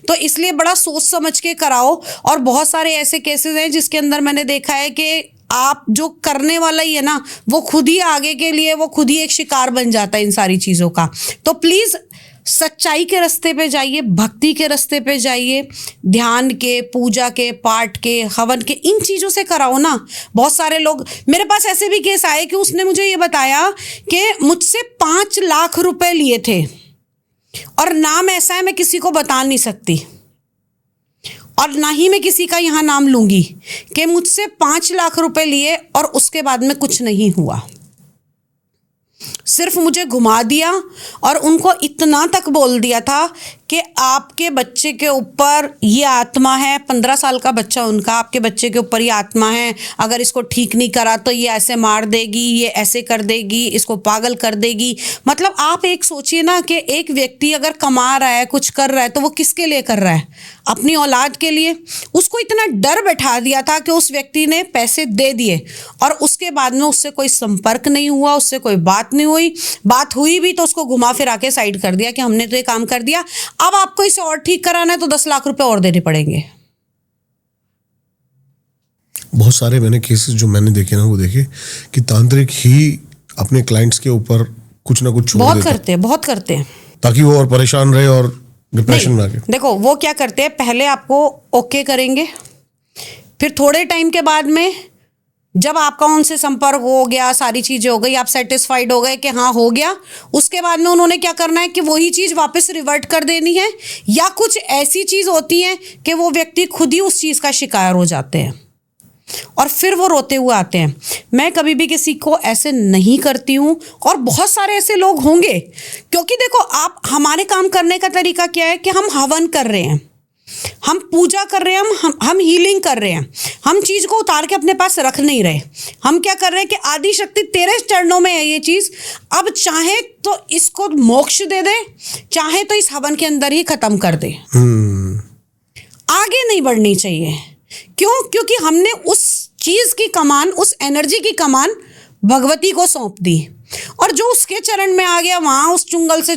तो इसलिए बड़ा सोच समझ के कराओ। और बहुत सारे ऐसे केसेस हैं जिसके अंदर मैंने देखा है कि आप जो करने वाला ही है ना, वो खुद ही आगे के लिए वो खुद ही एक शिकार बन जाता है इन सारी चीज़ों का। तो प्लीज़ सच्चाई के रास्ते पे जाइए, भक्ति के रास्ते पे जाइए, ध्यान के, पूजा के, पाठ के, हवन के, इन चीज़ों से कराओ ना। बहुत सारे लोग, मेरे पास ऐसे भी केस आए कि उसने मुझे ये बताया कि मुझसे 5 लाख रुपए लिए थे, और नाम ऐसा है मैं किसी को बता नहीं सकती, और ना ही मैं किसी का यहाँ नाम लूंगी, कि मुझसे 5 लाख रुपए लिए और उसके बाद में कुछ नहीं हुआ। सिर्फ मुझे घुमा दिया और उनको इतना तक बोल दिया था कि आपके बच्चे के ऊपर ये आत्मा है, 15 साल का बच्चा उनका, आपके बच्चे के ऊपर ये आत्मा है, अगर इसको ठीक नहीं करा तो ये ऐसे मार देगी, ये ऐसे कर देगी, इसको पागल कर देगी। मतलब आप एक सोचिए ना कि एक व्यक्ति अगर कमा रहा है, कुछ कर रहा है, तो वो किसके लिए कर रहा है? अपनी औलाद के लिए। उसको इतना डर बैठा दिया था कि उस व्यक्ति ने पैसे दे दिए और उसके बाद में उससे कोई संपर्क नहीं हुआ, उससे कोई बात नहीं हुई, बात हुई भी तो उसको घुमा फिरा के साइड कर दिया कि हमने तो ये काम कर दिया, अब आपको इसे और ठीक कराना है तो 10 लाख रुपए और देने पड़ेंगे। बहुत सारे मैंने केसेस जो मैंने देखे ना, वो देखे कि तांत्रिक ही अपने क्लाइंट्स के ऊपर कुछ ना कुछ छोड़ बहुत देता, करते हैं, बहुत करते हैं, ताकि वो और परेशान रहे और डिप्रेशन में आके। देखो वो क्या करते हैं, पहले आपको ओके करेंगे, फिर थोड़े टाइम के बाद में जब आपका उनसे संपर्क हो गया, सारी चीजें हो गई, आप सेटिस्फाइड हो गए कि हाँ हो गया, उसके बाद में उन्होंने क्या करना है कि वही चीज वापस रिवर्ट कर देनी है, या कुछ ऐसी चीज होती है कि वो व्यक्ति खुद ही उस चीज का शिकार हो जाते हैं और फिर वो रोते हुए आते हैं। मैं कभी भी किसी को ऐसे नहीं करती हूँ, और बहुत सारे ऐसे लोग होंगे, क्योंकि देखो आप, हमारे काम करने का तरीका क्या है कि हम हवन कर रहे हैं, हम पूजा कर रहे हैं, हम हीलिंग कर रहे हैं, हम चीज को उतार के अपने पास रख नहीं रहे। हम क्या कर रहे हैं कि आदि शक्ति तेरे चरणों में है ये चीज, अब चाहे तो इसको मोक्ष दे दे, चाहे तो इस हवन के अंदर ही खत्म कर दे। आगे नहीं बढ़नी चाहिए। क्यों? क्योंकि हमने उस चीज की कमान, उस एनर्जी की कमान भगवती को सौंप दी, और जो उसके चरण में आ गया, वहां उस चुंगल से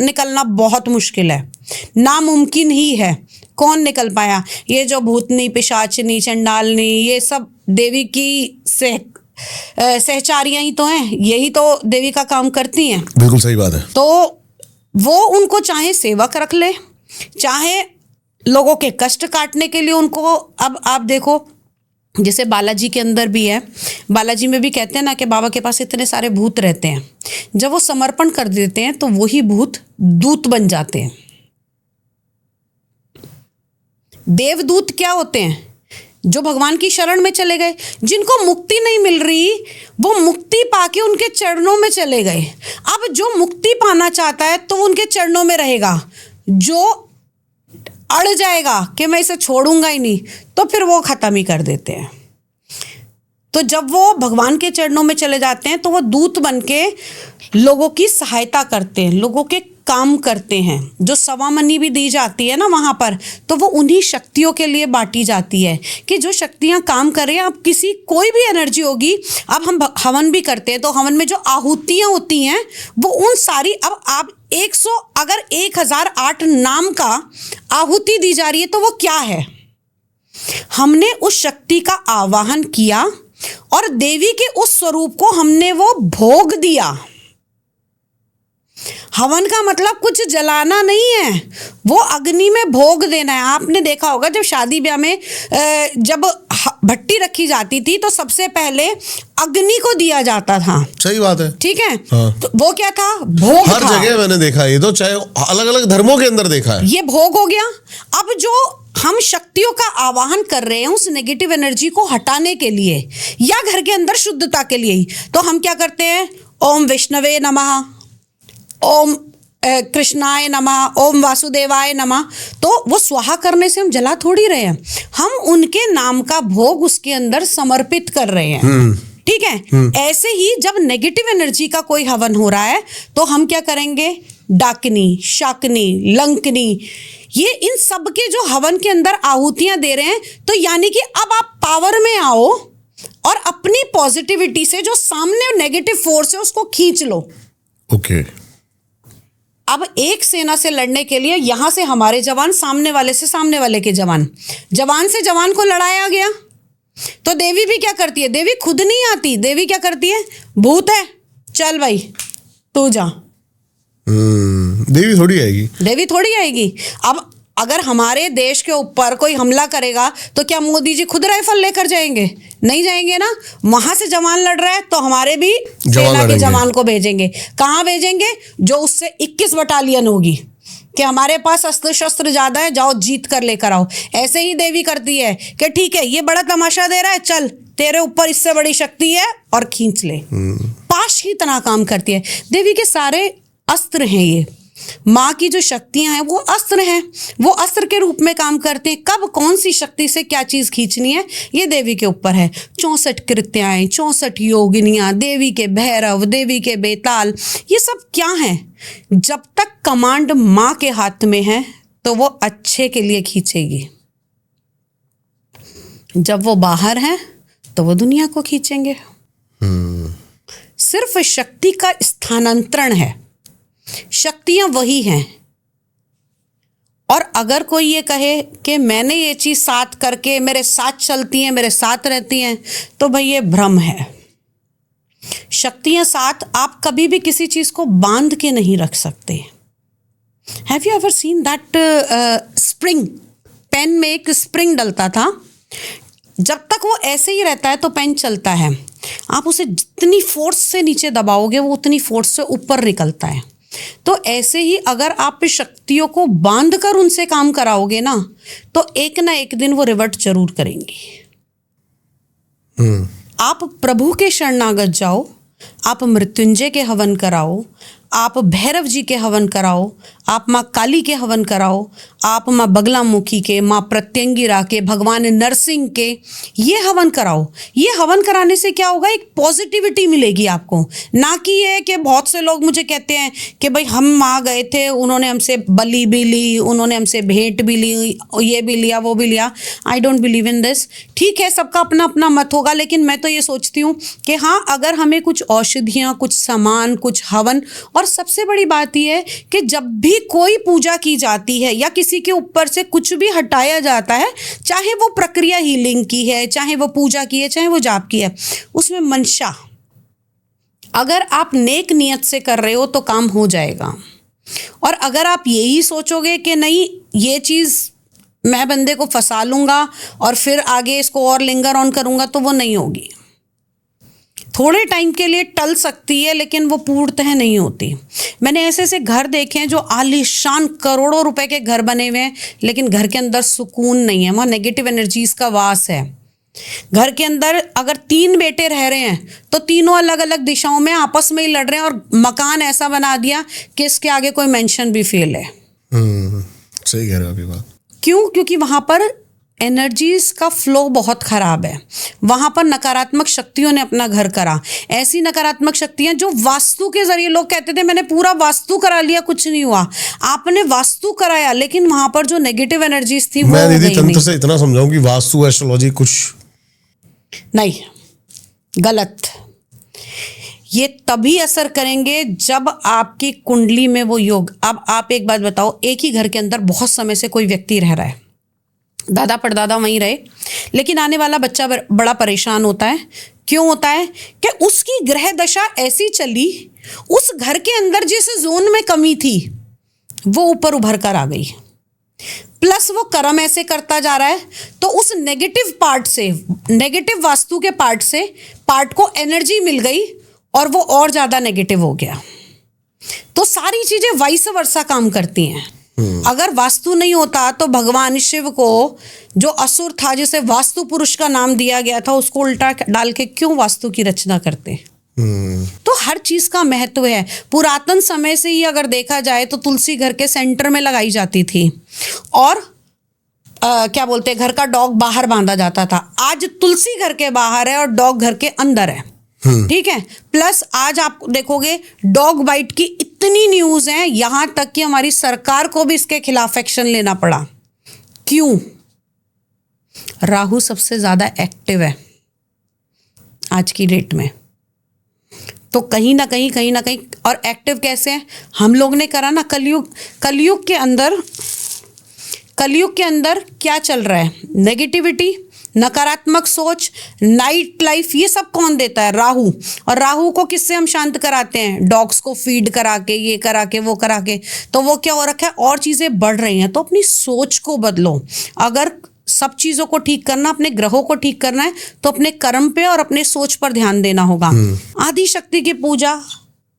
निकलना बहुत मुश्किल है, नामुमकिन ही है। कौन निकल पाया? ये जो भूतनी, पिशाचनी, चंडालनी, ये सब देवी की सहचारियां ही तो हैं, यही तो देवी का काम करती हैं। बिल्कुल सही बात है। तो वो उनको चाहे सेवक रख ले, चाहे लोगों के कष्ट काटने के लिए उनको, अब आप देखो जैसे बालाजी के अंदर भी है, बालाजी में भी कहते हैं ना कि बाबा के पास इतने सारे भूत रहते हैं, जब वो समर्पण कर देते हैं तो वही भूत दूत बन जाते हैं। देवदूत क्या होते हैं? जो भगवान की शरण में चले गए, जिनको मुक्ति नहीं मिल रही, वो मुक्ति पाके उनके चरणों में चले गए। अब जो मुक्ति पाना चाहता है तो उनके चरणों में रहेगा, जो अड़ जाएगा कि मैं इसे छोड़ूंगा ही नहीं, तो फिर वो खत्म ही कर देते हैं। तो जब वो भगवान के चरणों में चले जाते हैं तो वो दूत बनके लोगों की सहायता करते हैं, लोगों के काम करते हैं। जो सवामनी भी दी जाती है ना वहाँ पर, तो वो उन्हीं शक्तियों के लिए बांटी जाती है कि जो शक्तियाँ काम करें। अब किसी कोई भी एनर्जी होगी, अब हम हवन भी करते हैं तो हवन में जो आहुतियाँ होती हैं वो उन सारी, अब आप 1008 नाम का आहुति दी जा रही है तो वो क्या है? हमने उस शक्ति का आवाहन किया और देवी के उस स्वरूप को हमने वो भोग दिया। हवन का मतलब कुछ जलाना नहीं है, वो अग्नि में भोग देना है। आपने देखा होगा जब शादी ब्याह में जब भट्टी रखी जाती थी तो सबसे पहले अग्नि को दिया जाता था। सही बात है, ठीक है। हाँ। तो वो क्या था? भोग। हर जगह मैंने देखा, ये तो चाहे अलग अलग धर्मों के अंदर देखा है, ये भोग हो गया। अब जो हम शक्तियों का आवाहन कर रहे हैं उस नेगेटिव एनर्जी को हटाने के लिए या घर के अंदर शुद्धता के लिए ही, तो हम क्या करते हैं? ओम विष्णवे नमः, ओम कृष्णाय नमः, ओम वासुदेवाय नमः। तो वो स्वाहा करने से हम जला थोड़ी रहे हैं, हम उनके नाम का भोग उसके अंदर समर्पित कर रहे हैं। ठीक है। ऐसे ही जब नेगेटिव एनर्जी का कोई हवन हो रहा है तो हम क्या करेंगे? डाकनी, शाकनी, लंकनी, ये इन सब के जो हवन के अंदर आहुतियां दे रहे हैं, तो यानी कि अब आप पावर में आओ और अपनी पॉजिटिविटी से जो सामने नेगेटिव फोर्स है उसको खींच लो। ओके। अब एक सेना से लड़ने के लिए यहां से हमारे जवान, सामने वाले से सामने वाले के जवान, जवान से जवान को लड़ाया गया। तो देवी भी क्या करती है? देवी खुद नहीं आती, देवी क्या करती है? भूत है, चल भाई तू जा, देवी थोड़ी आएगी। देवी थोड़ी आएगी। अब अगर हमारे देश के ऊपर कोई हमला करेगा तो क्या मोदी जी खुद राइफल लेकर जाएंगे? नहीं जाएंगे ना। वहां से जवान लड़ रहा है तो हमारे भी सेना के जवान को भेजेंगे। कहाँ भेजेंगे? जो उससे 21 बटालियन होगी कि हमारे पास अस्त्र शस्त्र ज्यादा है, जाओ जीत कर लेकर आओ। ऐसे ही देवी करती है कि ठीक है ये बड़ा तमाशा दे रहा है, चल तेरे ऊपर इससे बड़ी शक्ति है और खींच ले। पाश की तरह काम करती है। देवी के सारे अस्त्र हैं ये। माँ की जो शक्तियां हैं वो अस्त्र हैं, वो अस्त्र के रूप में काम करते हैं। कब कौन सी शक्ति से क्या चीज खींचनी है ये देवी के ऊपर है। 64 कृत्याएं, 64 योगिनियां, देवी के भैरव, देवी के बेताल, ये सब क्या है? जब तक कमांड माँ के हाथ में है तो वो अच्छे के लिए खींचेगी। जब वो बाहर है तो वो दुनिया को खींचेंगे। सिर्फ शक्ति का स्थानांतरण है, शक्तियां वही हैं। और अगर कोई ये कहे कि मैंने ये चीज साथ करके मेरे साथ चलती हैं, मेरे साथ रहती हैं, तो भाई ये भ्रम है। शक्तियां साथ आप कभी भी किसी चीज को बांध के नहीं रख सकते। Have you ever seen that spring? Pen में एक स्प्रिंग डलता था, जब तक वो ऐसे ही रहता है तो पेन चलता है। आप उसे जितनी फोर्स से नीचे दबाओगे वो उतनी फोर्स से ऊपर निकलता है। तो ऐसे ही अगर आप शक्तियों को बांध कर उनसे काम कराओगे ना तो एक दिन वो रिवर्ट जरूर करेंगी। आप प्रभु के शरणागत जाओ, आप मृत्युंजय के हवन कराओ, आप भैरव जी के हवन कराओ, आप माँ काली के हवन कराओ, आप माँ बगलामुखी के, माँ प्रत्यंगिरा के, भगवान नरसिंह के, ये हवन कराओ। ये हवन कराने से क्या होगा? एक पॉजिटिविटी मिलेगी आपको। ना कि ये कि बहुत से लोग मुझे कहते हैं कि भाई हम आ गए थे, उन्होंने हमसे बलि भी ली, उन्होंने हमसे भेंट भी ली, ये भी लिया, वो भी लिया। I don't believe in this. ठीक है, सबका अपना अपना मत होगा, लेकिन मैं तो ये सोचती हूँ कि हाँ, अगर हमें कुछ औषधियाँ, कुछ सामान, कुछ हवन, और सबसे बड़ी बात यह है कि जब भी कोई पूजा की जाती है या किसी के ऊपर से कुछ भी हटाया जाता है, चाहे वो प्रक्रिया हीलिंग की है, चाहे वो पूजा की है, चाहे वो जाप की है, उसमें मंशा अगर आप नेक नियत से कर रहे हो तो काम हो जाएगा। और अगर आप यही सोचोगे कि नहीं ये चीज़ मैं बंदे को फंसा लूँगा और फिर आगे इसको और लिंगर ऑन करूँगा, तो वो नहीं होगी। थोड़े टाइम के लिए टल सकती है लेकिन वो पूर्णतः नहीं होती। मैंने ऐसे ऐसे घर देखे हैं जो आलीशान करोड़ों रुपए के घर बने हुए हैं, लेकिन घर के अंदर सुकून नहीं है, वहाँ नेगेटिव एनर्जीज का वास है। घर के अंदर अगर 3 बेटे रह रहे हैं तो तीनों अलग अलग दिशाओं में आपस में ही लड़ रहे हैं, और मकान ऐसा बना दिया कि इसके आगे कोई मेंशन भी फेल है। सही कह रहे हो आपकी बात। क्यों? क्योंकि वहाँ पर एनर्जीज का फ्लो बहुत खराब है। वहां पर नकारात्मक शक्तियों ने अपना घर करा। ऐसी नकारात्मक शक्तियां जो वास्तु के जरिए, लोग कहते थे मैंने पूरा वास्तु करा लिया, कुछ नहीं हुआ। आपने वास्तु कराया लेकिन वहां पर जो नेगेटिव एनर्जीज थी मैं दीदी तंत्र से इतना समझाऊं कि वास्तु एस्ट्रोलॉजी कुछ नहीं, गलत। ये तभी असर करेंगे जब आपकी कुंडली में वो योग। अब आप एक बात बताओ, एक ही घर के अंदर बहुत समय से कोई व्यक्ति रह रहा है, दादा परदादा वहीं रहे, लेकिन आने वाला बच्चा बड़ा परेशान होता है। क्यों होता है? कि उसकी ग्रह दशा ऐसी चली, उस घर के अंदर जिस जोन में कमी थी वो ऊपर उभर कर आ गई, प्लस वो कर्म ऐसे करता जा रहा है, तो उस नेगेटिव पार्ट से, नेगेटिव वास्तु के पार्ट को एनर्जी मिल गई और वो और ज्यादा नेगेटिव हो गया। तो सारी चीजें वाइस वर्सा काम करती हैं। अगर वास्तु नहीं होता तो भगवान शिव को जो असुर था, जिसे वास्तु पुरुष का नाम दिया गया था, उसको उल्टा डाल के क्यों वास्तु की रचना करते? तो हर चीज का महत्व है। पुरातन समय से ही अगर देखा जाए तो तुलसी घर के सेंटर में लगाई जाती थी, और क्या बोलते हैं, घर का डॉग बाहर बांधा जाता था। आज तुलसी घर के बाहर है और डॉग घर के अंदर है। ठीक है। प्लस आज आप देखोगे डॉग बाइट की इतनी न्यूज है, यहां तक कि हमारी सरकार को भी इसके खिलाफ एक्शन लेना पड़ा। क्यों? राहु सबसे ज्यादा एक्टिव है आज की डेट में, तो कहीं ना कहीं और एक्टिव कैसे है? हम लोग ने करा ना कलयुग के अंदर क्या चल रहा है? नेगेटिविटी, नकारात्मक सोच, नाइट लाइफ, ये सब कौन देता है? राहु। और राहु को किससे हम शांत कराते हैं? डॉग्स को फीड करा के, ये करा के, वो करा के। तो वो क्या हो रखा है, और चीजें बढ़ रही हैं। तो अपनी सोच को बदलो। अगर सब चीजों को ठीक करना, अपने ग्रहों को ठीक करना है, तो अपने कर्म पे और अपने सोच पर ध्यान देना होगा। आदि शक्ति की पूजा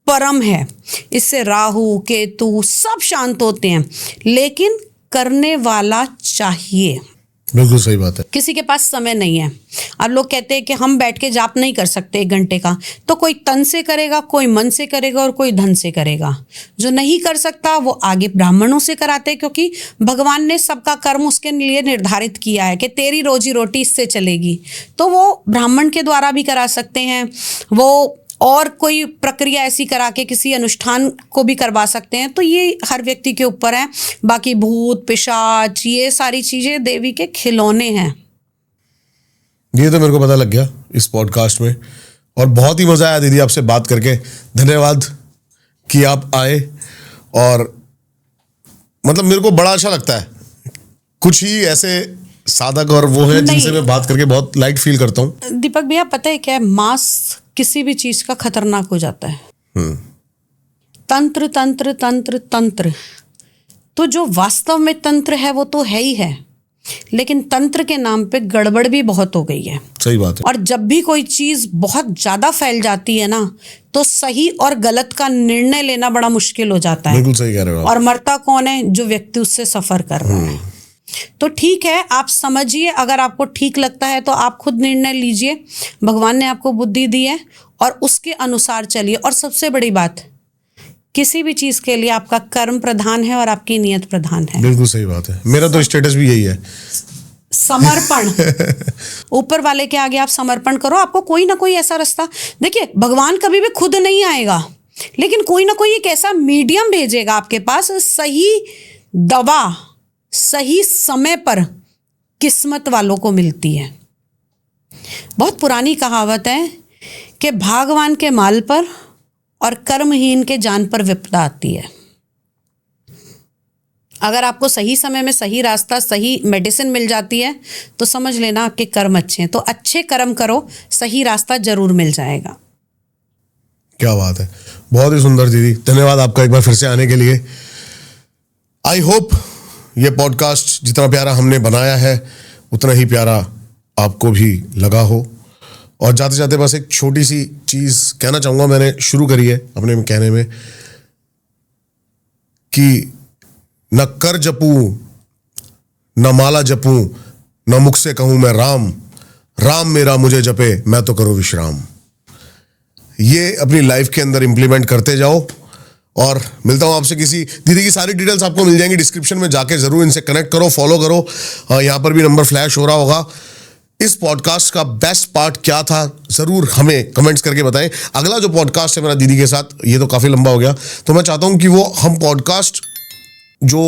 परम है, इससे राहु केतु सब शांत होते हैं, लेकिन करने वाला चाहिए। बिल्कुल सही बात है। किसी के पास समय नहीं है। अब लोग कहते हैं कि हम बैठ के जाप नहीं कर सकते 1 घंटे का, तो कोई तन से करेगा, कोई मन से करेगा और कोई धन से करेगा। जो नहीं कर सकता वो आगे ब्राह्मणों से कराते हैं, क्योंकि भगवान ने सबका कर्म उसके लिए निर्धारित किया है कि तेरी रोजी रोटी इससे चलेगी। तो वो ब्राह्मण के द्वारा भी करा सकते हैं, वो और कोई प्रक्रिया ऐसी करा के किसी अनुष्ठान को भी करवा सकते हैं। तो ये हर व्यक्ति के ऊपर है। बाकी भूत पिशाच ये सारी चीजें देवी के खिलौने हैं। ये तो मेरे को पता लग गया इस पॉडकास्ट में, और बहुत ही मजा आया दीदी आपसे बात करके। धन्यवाद कि आप आए। और मतलब मेरे को बड़ा अच्छा लगता है, कुछ ही ऐसे साधक और वो है जिनसे मैं बात करके बहुत लाइट फील करता हूँ। दीपक भैया, पता है क्या है, मांस किसी भी चीज का खतरनाक हो जाता है। तंत्र तंत्र तंत्र तंत्र, तो जो वास्तव में तंत्र है वो तो है ही है, लेकिन तंत्र के नाम पे गड़बड़ भी बहुत हो गई है। सही बात है। और जब भी कोई चीज बहुत ज्यादा फैल जाती है ना, तो सही और गलत का निर्णय लेना बड़ा मुश्किल हो जाता है। बिल्कुल सही कह रहे हो आप। और मरता कौन है? जो व्यक्ति उससे सफर कर रहा है। तो ठीक है, आप समझिए, अगर आपको ठीक लगता है तो आप खुद निर्णय लीजिए। भगवान ने आपको बुद्धि दी है और उसके अनुसार चलिए। और सबसे बड़ी बात, किसी भी चीज के लिए आपका कर्म प्रधान है और आपकी नियत प्रधान है। बिल्कुल सही बात है। मेरा तो स्टेटस भी यही है, समर्पण। ऊपर वाले के आगे आप समर्पण करो। आपको कोई ना कोई ऐसा रास्ता, देखिए भगवान कभी भी खुद नहीं आएगा, लेकिन कोई ना कोई एक ऐसा मीडियम भेजेगा आपके पास। सही दवा सही समय पर किस्मत वालों को मिलती है। बहुत पुरानी कहावत है कि भागवान के माल पर और कर्महीन के जान पर विपदा आती है। अगर आपको सही समय में सही रास्ता, सही मेडिसिन मिल जाती है, तो समझ लेना आपके कर्म अच्छे हैं। तो अच्छे कर्म करो, सही रास्ता जरूर मिल जाएगा। क्या बात है, बहुत ही सुंदर दीदी। धन्यवाद आपका एक बार फिर से आने के लिए। आई होप ये पॉडकास्ट जितना प्यारा हमने बनाया है उतना ही प्यारा आपको भी लगा हो। और जाते जाते बस एक छोटी सी चीज कहना चाहूंगा, मैंने शुरू करी है अपने में कहने में कि न कर जपूं न माला जपूं न मुख से कहूं मैं राम, राम मेरा मुझे जपे मैं तो करूं विश्राम। ये अपनी लाइफ के अंदर इंप्लीमेंट करते जाओ। और मिलता हूं आपसे किसी, दीदी की सारी डिटेल्स आपको मिल जाएंगी डिस्क्रिप्शन में, जाके जरूर इनसे कनेक्ट करो, फॉलो करो। यहां पर भी नंबर फ्लैश हो रहा होगा। इस पॉडकास्ट का बेस्ट पार्ट क्या था जरूर हमें कमेंट्स करके बताएं। अगला जो पॉडकास्ट है मेरा दीदी के साथ, ये तो काफी लंबा हो गया, तो मैं चाहता हूं कि वो हम पॉडकास्ट जो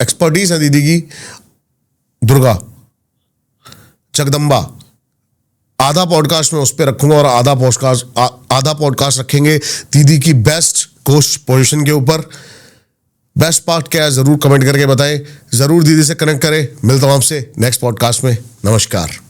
एक्सपर्टीज है दीदी की, दुर्गा जगदम्बा, आधा पॉडकास्ट में उस पर रखूंगा और आधा पॉडकास्ट रखेंगे दीदी की बेस्ट कोच पोजीशन के ऊपर। बेस्ट पार्ट क्या है जरूर कमेंट करके बताएं। जरूर दीदी से कनेक्ट करें। मिलता हूं आपसे नेक्स्ट पॉडकास्ट में। नमस्कार।